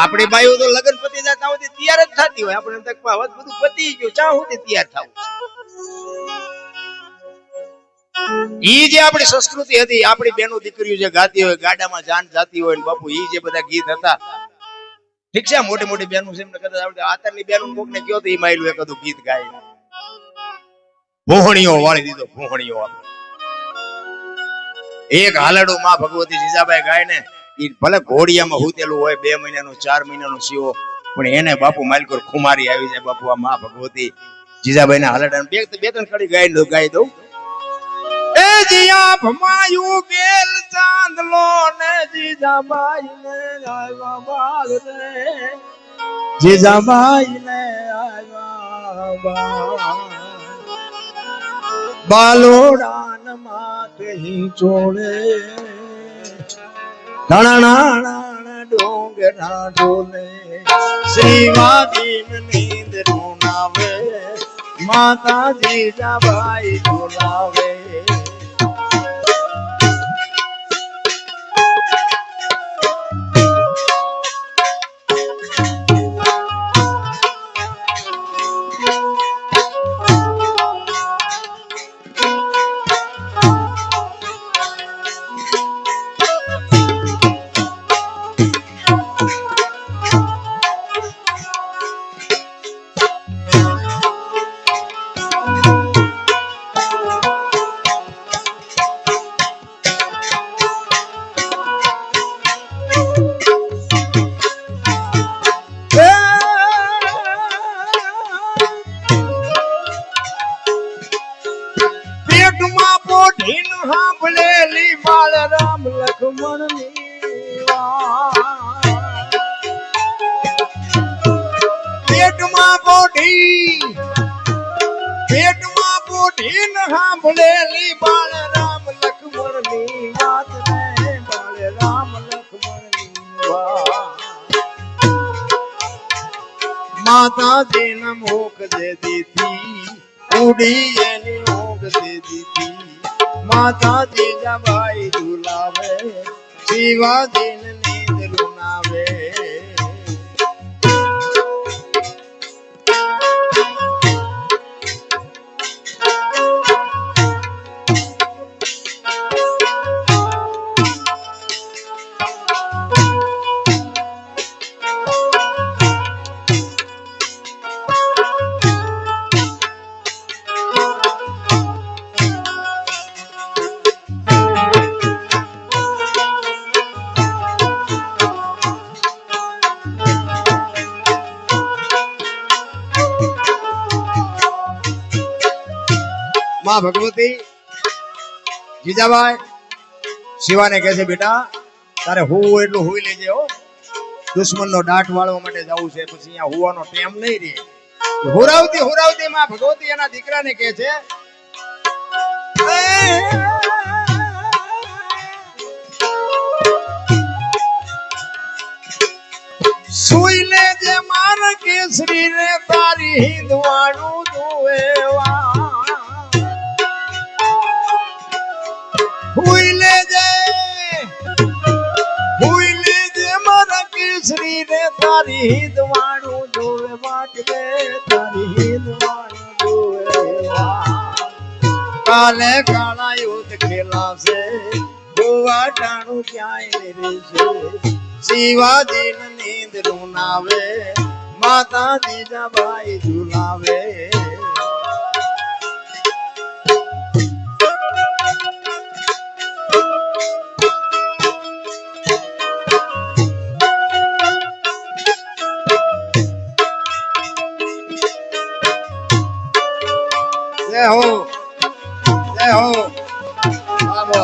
આપણી બાઈઓ તો લગન પતી જતા હોય તૈયાર જ થતી હોય. આપણે તક બધું પતી ગયું, ચા સુધી તૈયાર થવું. ઈ જે આપણી સંસ્કૃતિ હતી, આપણી બેનો દીકરીઓ જે ગાતી હોય, ગાડામાં જાન જાતી હોય, બાપુ ઈ જે બધા ગીત હતા. ઠીક છે, મોટી મોટી બેનો છે, એમને કદાચ આવડે. આતરની બેનો કોક ને કયો તો ઈ માયલું એકાદું ગીત ગાય. ભોહણીઓ વાળી દીધો, ભોહણીઓ. એક હાલડો માં ભગવતી જીજાબાઈ ગાય ને, ઈ ભલે ઘોડિયામાં હુતેલું હોય, 2 મહિનાનો 4 મહિનાનો સીવો, પણ એને બાપુ માલકોર ખુમારી આવી જાય. બાપુ આ માં ભગવતી જીજાબાઈ ના હાલડા બે 3 કડી ગાઈ દઉં. એ જીયા ભમાયું બેલ ચાંદલો ને જીજાબાઈ ને આવ્યા બાલ રે, જીજાબાઈ ને આવ્યા બાલ, બાલોડાન માથે ચોળે, ધણાણા ડોંગરા ઢોલે, શ્રીવાદીન નીંદ રૂનાવે, માતા જીજાબાઈ બોલાવે. સાંભળેલી બાળ રામ લક્ષ્મણ ની પેટમાં પોઢી સાંભળેલી બાળ રામ લક્ષ્મણ ની વાત ને, બાળ રામ લક્ષ્મણ ની વાત. માતાજી ના મુખ દે દીધી, ઉડી એની ઊંઘ દે દીધી. માતા જીજાબાઈ ઝુલાવે, શિવાજી નીંદ રૂનાવે. માં ભગવતી જીજાભાઈ શિવાને કહે છે બેટા તારે હોવું એટલું હોઈ લેજે હો, દુશ્મનનો દાટ વાળવા માટે જવું છે, પછી અહીંયા હોવાનો ટાઈમ નહીં રહે. હુરાવતી હુરાવતી માં ભગવતી એના દીકરાને કહે છે સુઈ લેજે માર કેસરી રે તારી હિંદવાણું જોવેવા, હુઈ લેજે મારા કેસરી રે તારી હિંદવાણું જોવે વાટવે તારી હિંદવાણું જોવેવા. કાલે કાળા યુદ્ધ ખેલાશે ગોવા ટાણું ક્યાંય રહેશે, શિવાજી નીંદ રૂનાવે માતા જીજાબાઈ ઝુલાવે. જય હો જય હો બાબો.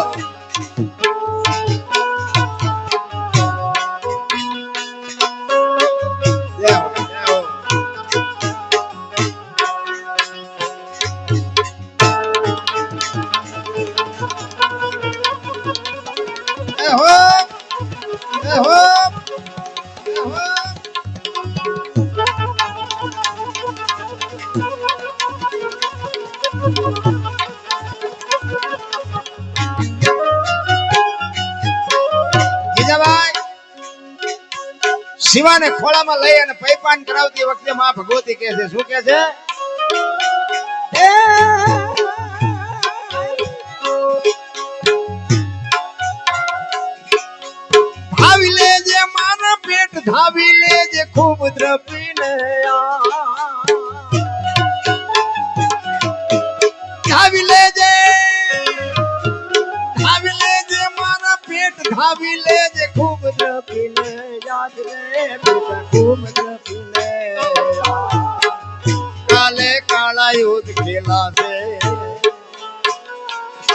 શિવાને ખોળામાં લઈ અને પૈપાન કરાવતી વખતે માં ભગવતી કહે છે, શું કહે છે? ધાવી લેજે મારા પેટ ધાવી લેજે ખૂબ દ્રપીને, ધાવી લેજે મારા પેટ ધાવી લેજે ખૂબ દ્રપીને, યાદ રે બેટા ખૂબ દ્રપીને. કાલે કાળા યુદ્ધ ખેલાશે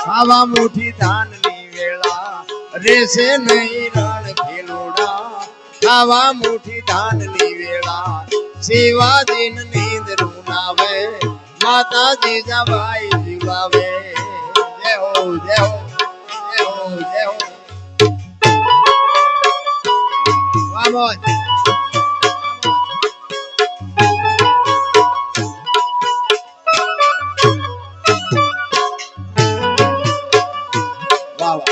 ખાવા મુઠી ધાનની વેળા, રેસે નહીં રણ ખેલોડા ખાવા મુઠી ધાનની વેળા, શિવાજી નીંદ રૂનાવે માતા જીજાબાઈ જીવાવે. જય હો જય હો જય હો જય હો. વામોજ વાહ વાહ.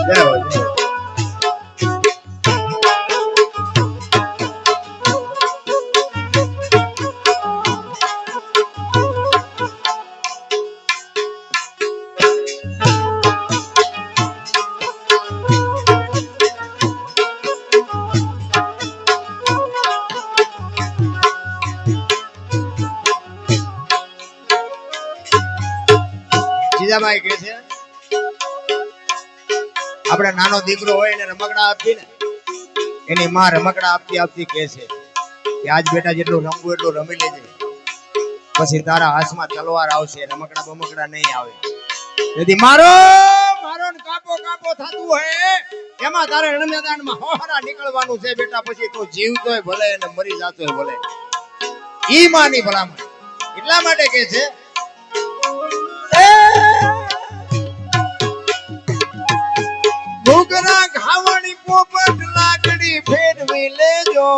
જય હો જય હો. જીજાબાઈ કહે છે આપણે નાનો દીકરો હોય ને રમકડા આપી ને, એની માં રમકડા આપતી આપતી કહે છે કે આજ બેટા જેટલું રમવું એટલું રમી લેજે, પછી તારા હાથમાં તલવાર આવશે, રમકડા બમકડા નહીં આવે. તેથી મારો ને કાપો કાપો થતું હોય એમાં તારે રણમેદાનમાં હોહરા નીકળવાનું છે બેટા, પછી તું જીવતોય ભલે અને મરી જાતોય ભલે. ઈ માની ભલામણ એટલા માટે કહે છે ઘૂઘરા ખાવણી પોપટ લાકડી ફેરવી લેજો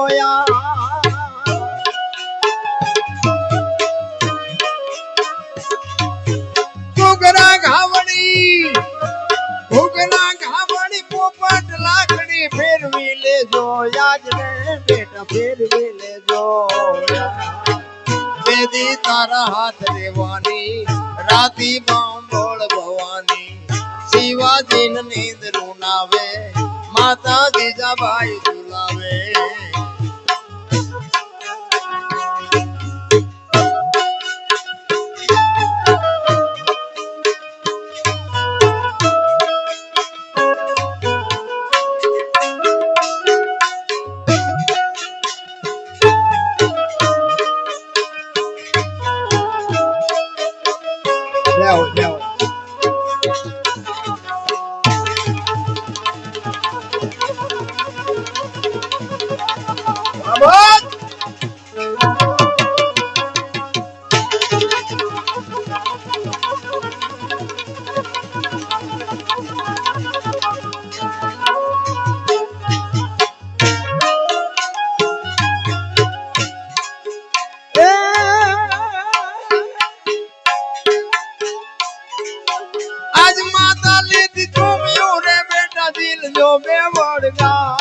ઘૂઘરા ખાવણી પોપટ લાકડી ફેરવી લેજો, યાદ રે બેટા ફેરવી લેજો. બેદી તારા હાથ રેવાની રાતી બાંભોળ ભવાની, શિવાજી નીંદ રૂનાવે માતા જીજાબાઈ ઝુલાવે. જો બે વડગા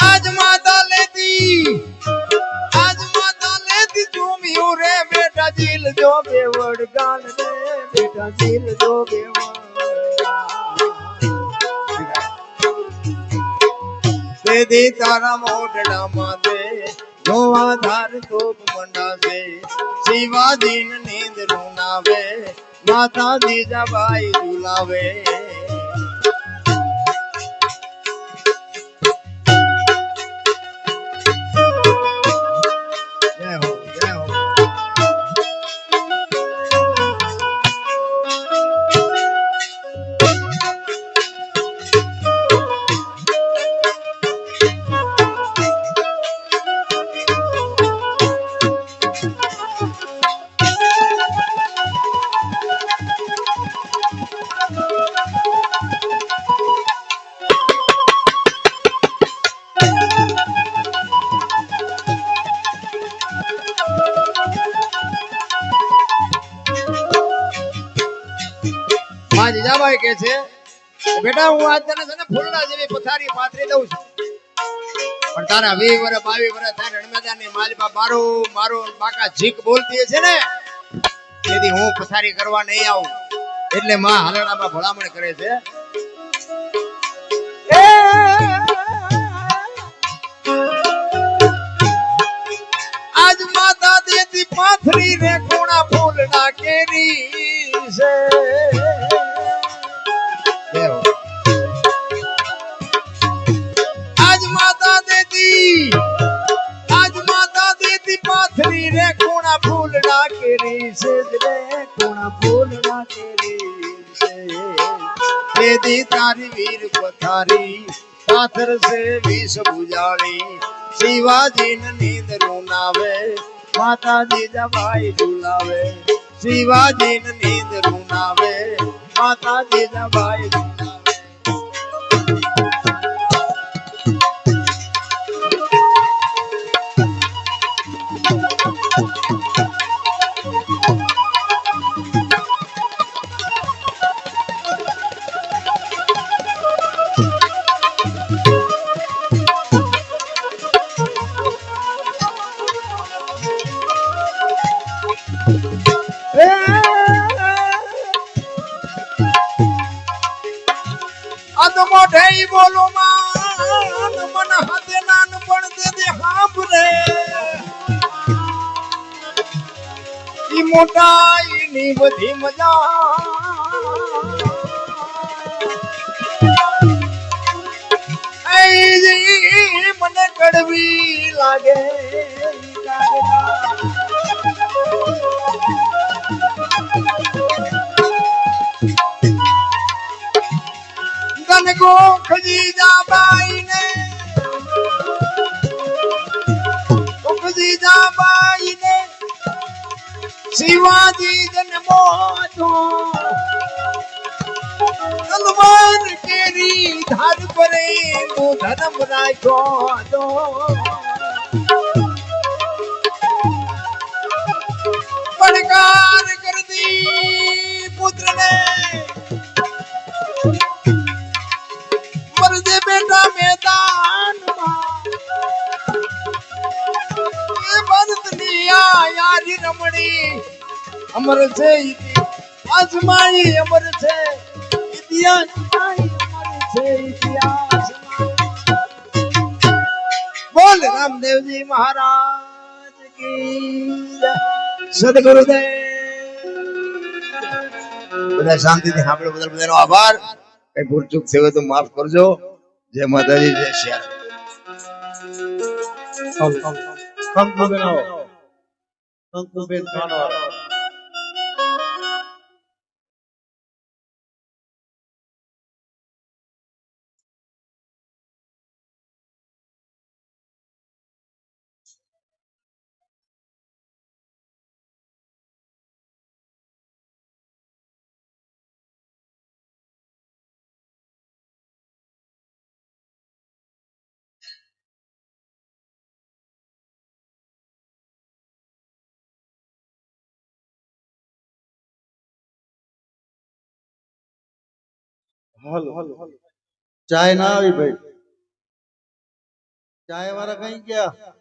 આજ માતા લેતી ચૂમ્યું રે બેટા જીલ જો બે વડગાલ રે બેટા જીલ જો બે વડગા તારા મોઢડામાં દે જોવા ધાર તોપ મંડાશે શિવાજી નીંદ રૂનાવે માતા જીજાબાઈ ઝુલાવે જય હો જય હો જીજાબાઈ કે છે બેટા હું આજ તને છે ને ફૂલડા જેવી પથારી પાથરી દઉં છું પણ તારા 20 વર્ષ 22 વર્ષ થાય રણમેદાની માલપા મારો બાકા જીક બોલતી છે ને તેથી હું પથારી કરવા નહીં આવું એટલે માં હાલડામાં ભલામણ કરે છે આજ માતા દેતી પાથરી રે કોણા ફૂલડા કેરી છે આજ માતા દેતી પાથરી રે કોણા ફૂલડા કેરી છે રે કોણા ફૂલડા કેરી છે દેદી તારી વીર પથારી પાથર સે વિષ બુજાળી શિવાજી નીંદ રૂનાવે માતા જીજાબાઈ ઝુલાવે શિવાજી નીંદ રૂનાવે માતા જીજાબાઈ મોઢે બોલો માન મન હાથે નાન પણ દે હાંભરે ઈ મોટાઈ ની બધી મજા મને કડવી લાગે ખજીજાબાઈ ને શિવાજી જન્મો તો તલવાર કેરી ધાર પરે તું ધર્મ રાખ્યો તો પડકાર કરતી પુત્ર ને મરજે બેટા મેદાન એ ભરતની યારી રમણી અમર છે આસમાઈ અમર છે ઇતિહાસ અમર છે ઇતિહાસ બોલ રામદેવજી મહારાજ કી સદગુરુદેવ બધા શાંતિથી સાંભળો બધાનો આભાર કઈ ભૂલ ચૂક થયો તો માફ કરજો જય માતાજી જય શ્યામ હાલો ચાય ના આવી ભાઈ ચાય વાળા કઈ ગયા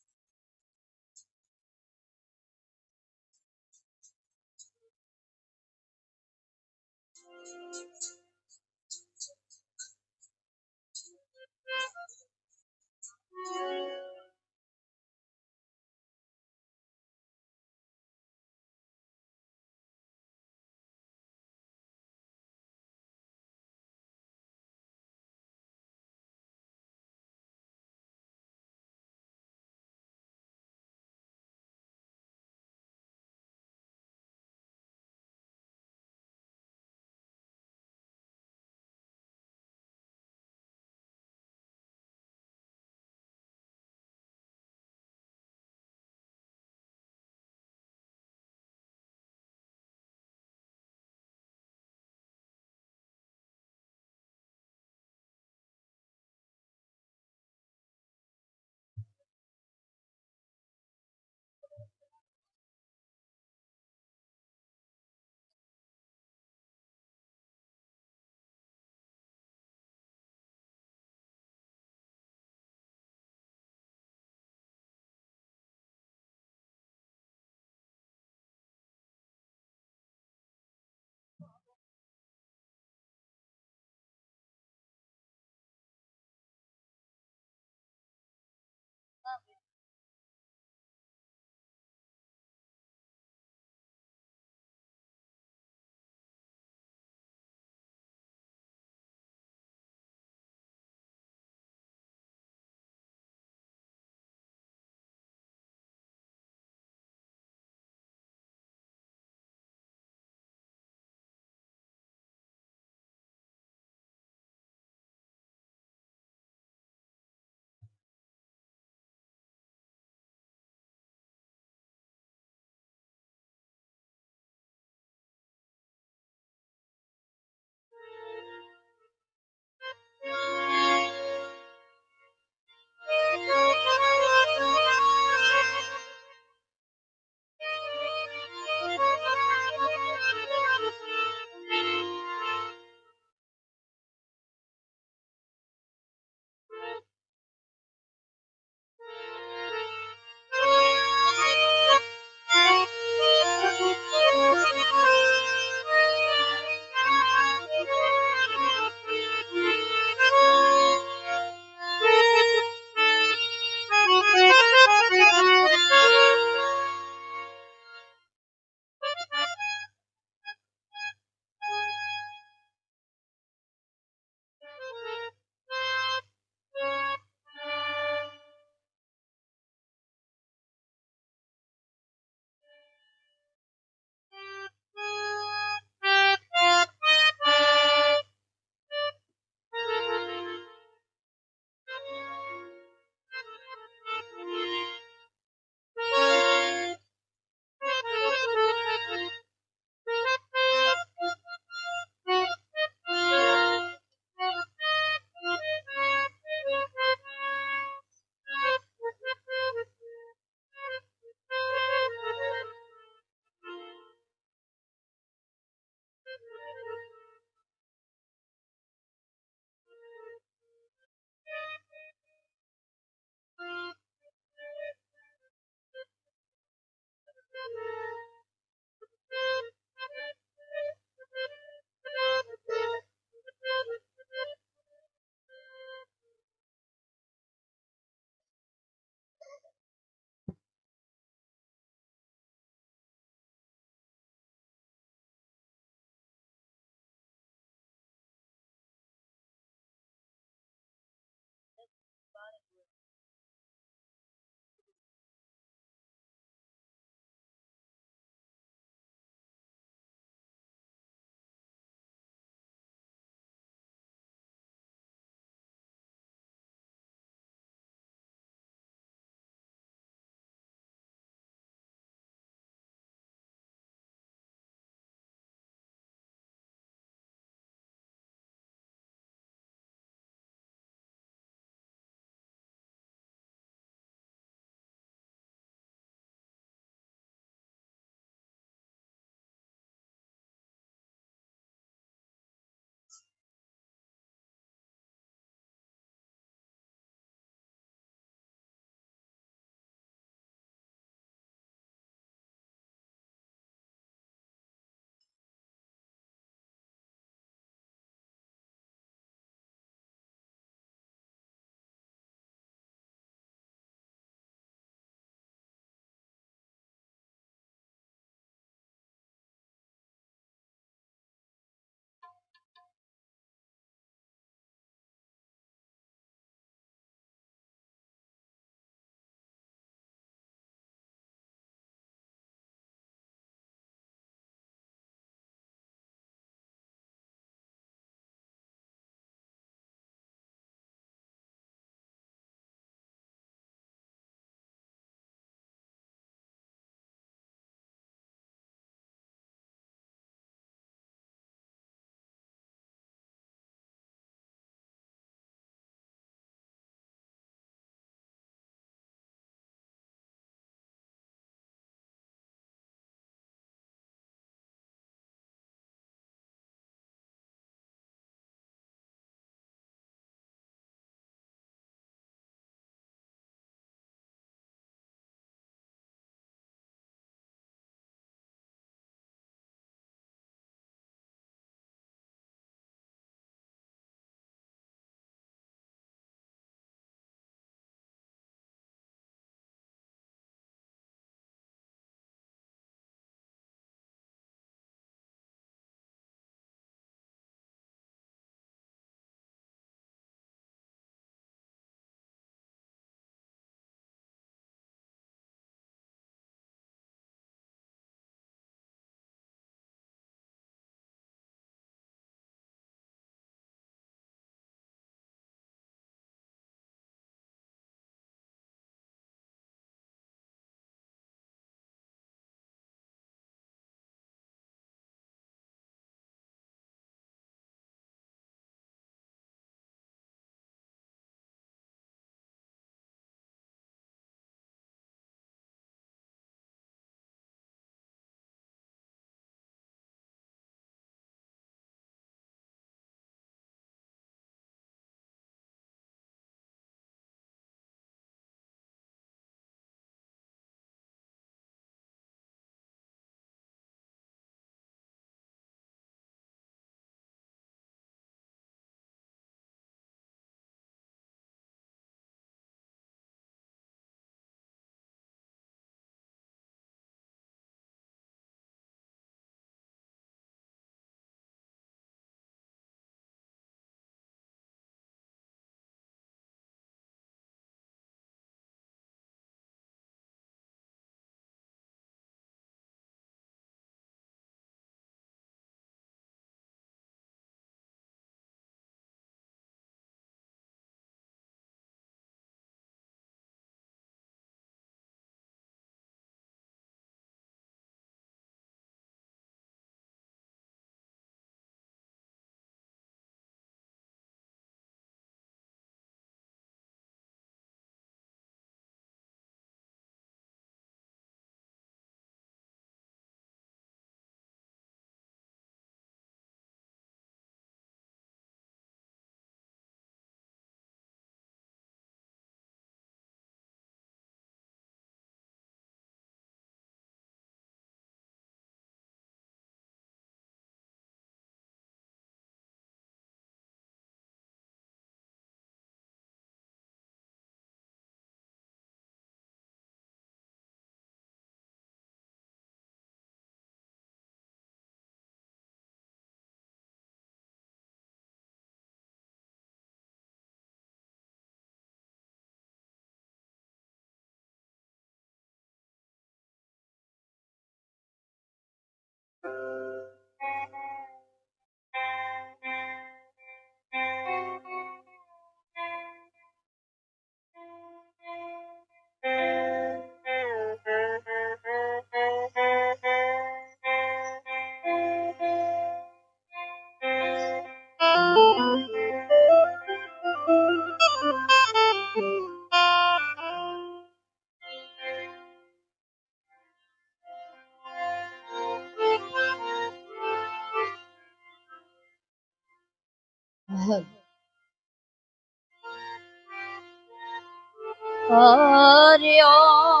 હરિઓમ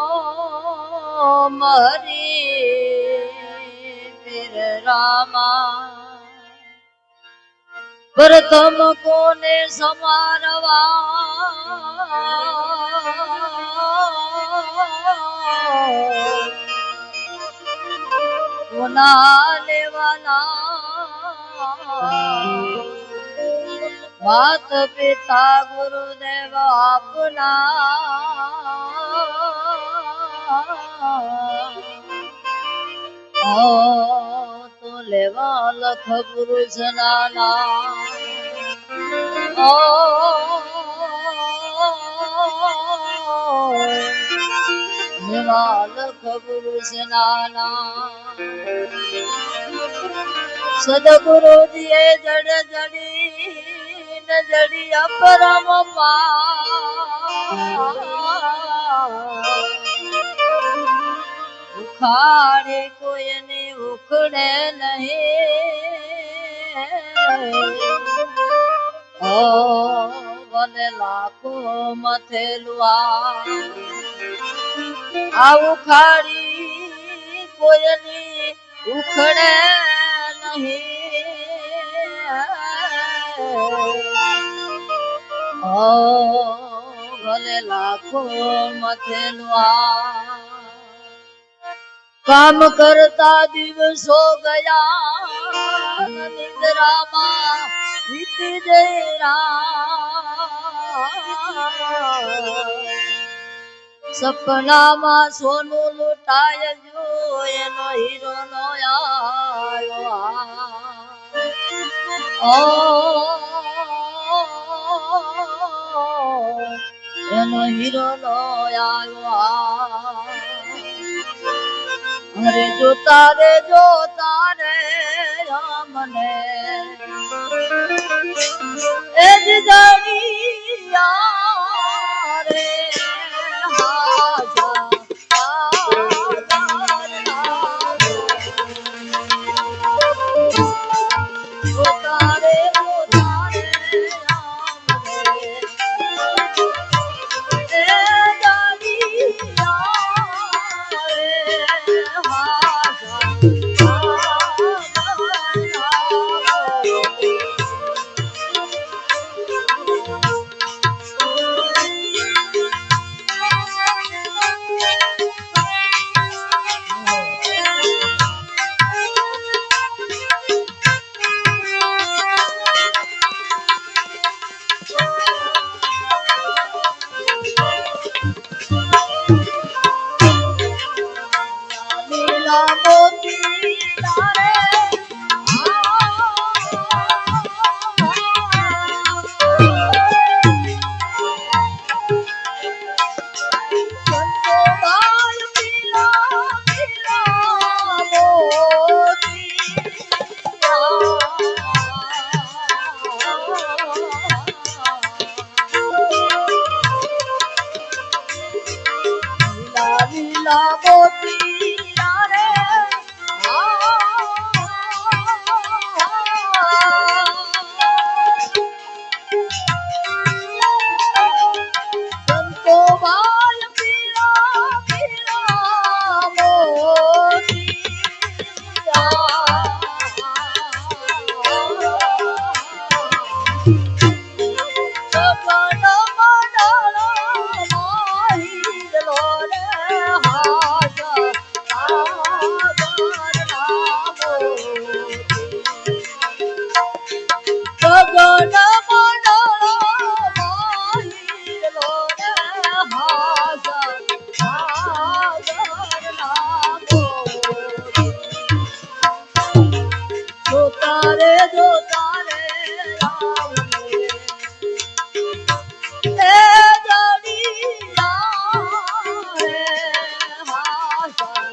હરિ પીર રામા પ્રથમ કોને સમારવા કોના લેવાના માત પિતા ગુરુદેવ આપના તો લેવા લખ પુરુષ નાના લેવા લખ પુરુષ નાના સદગુરુજીએ જડ જડી જડી અપરમ ઉખાડે કોઈને ઉખડે નહીં ભલે લાખો મથેલું આ ઉખાડી કોઈની ઉખડે નહીં ભલે લાખો મથેલું કામ કરતા દિવસો ગયા નિદ્રામાં વીતી જઈ સપનામાં સોનું લૂંટાય જો એનો હીરો નો આવ્યો એનો હીરો નો આવ્યો અરે જોતા રે મને એ જ જડિયા રે તારે જો તારે રામ રે એ જડિયા રે હાસા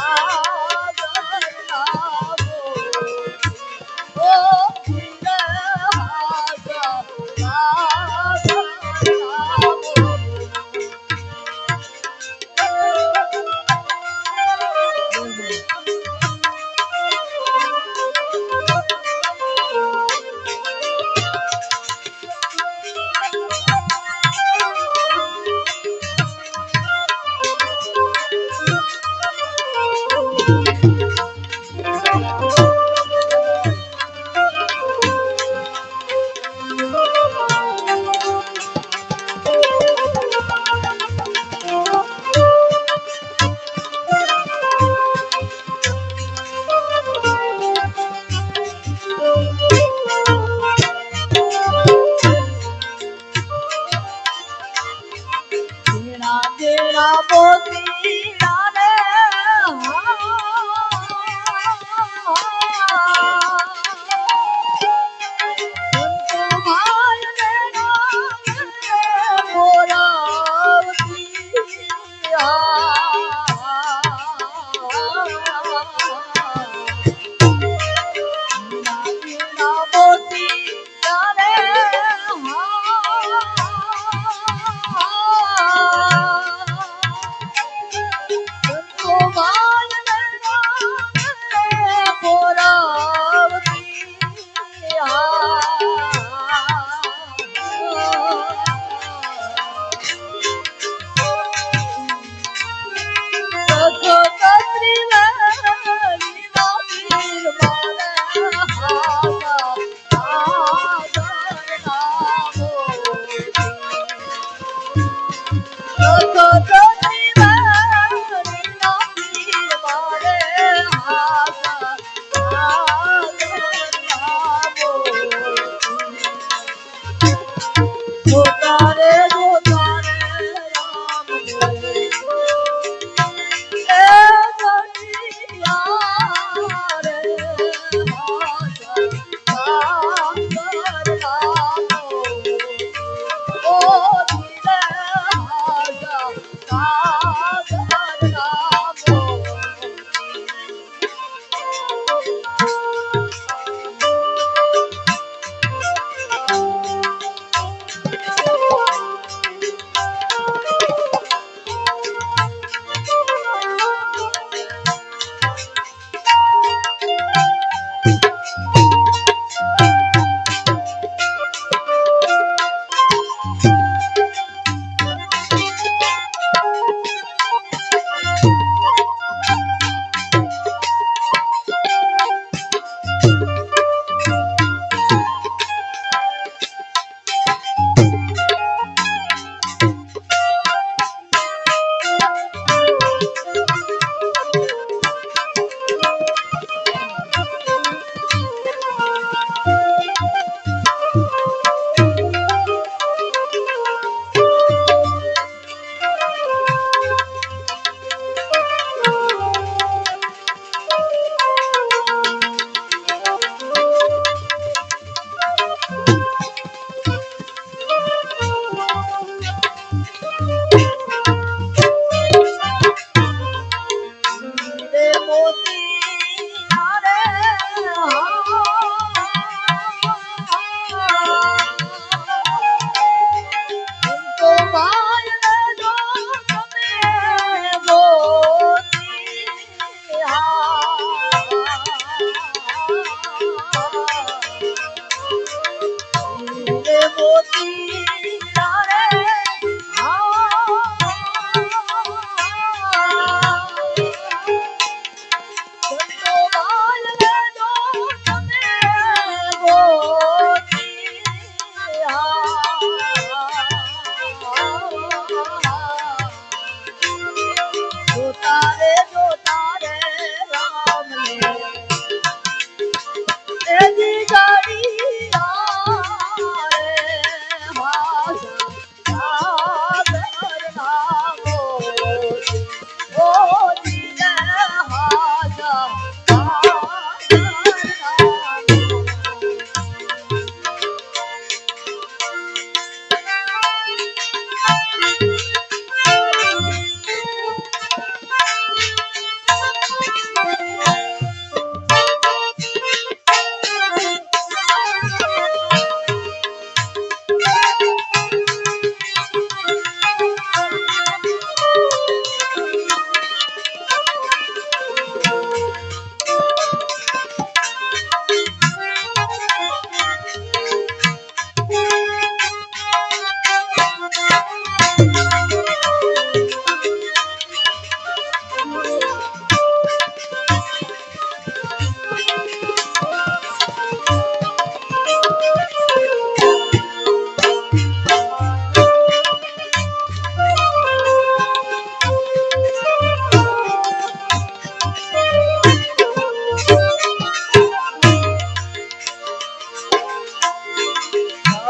આગળ લાવો ઓ ધીરે હાસા આગળ લાવો તેરા મોતી લાલે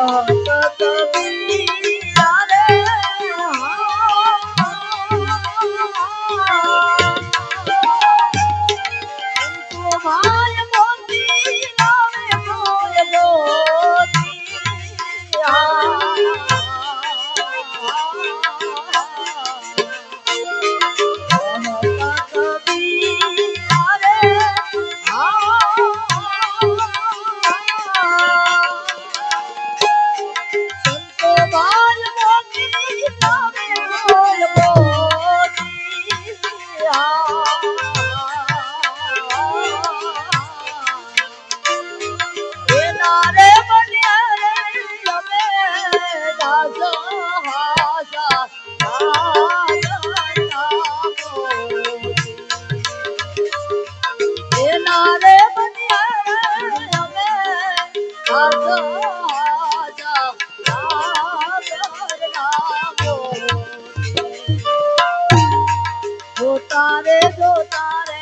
જોતારે જોતારે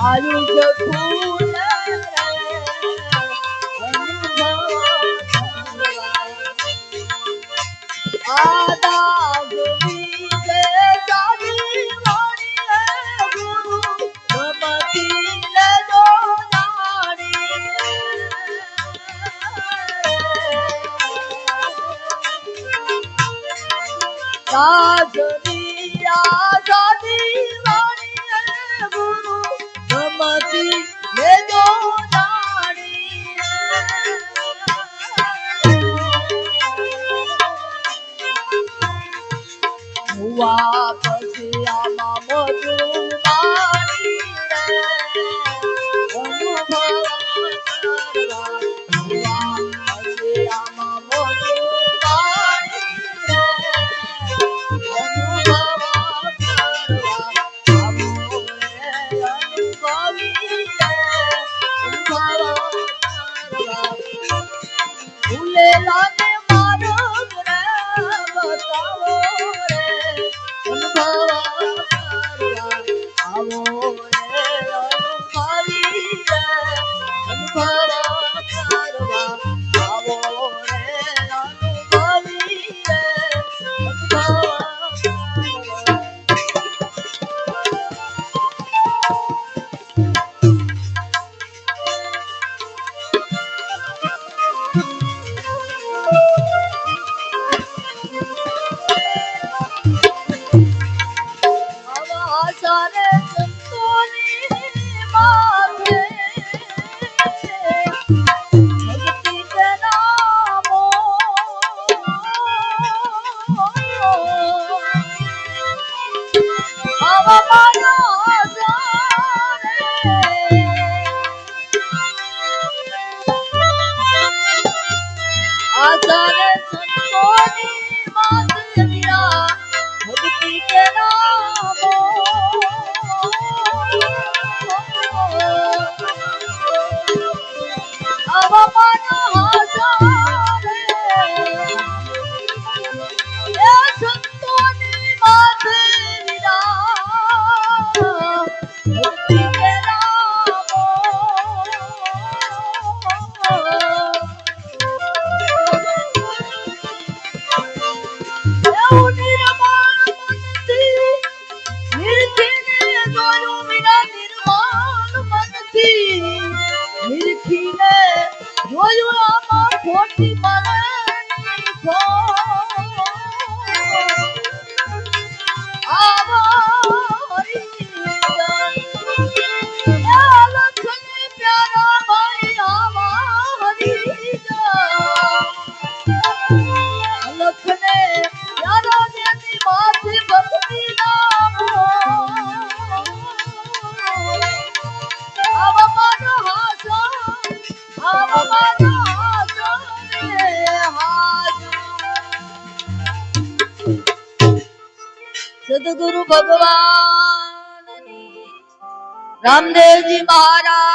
આયુષ્ય ફૂલ પછી આમાં મોટું પાણી સદગુરુ ભગવાન રામદેવજી મહારાજ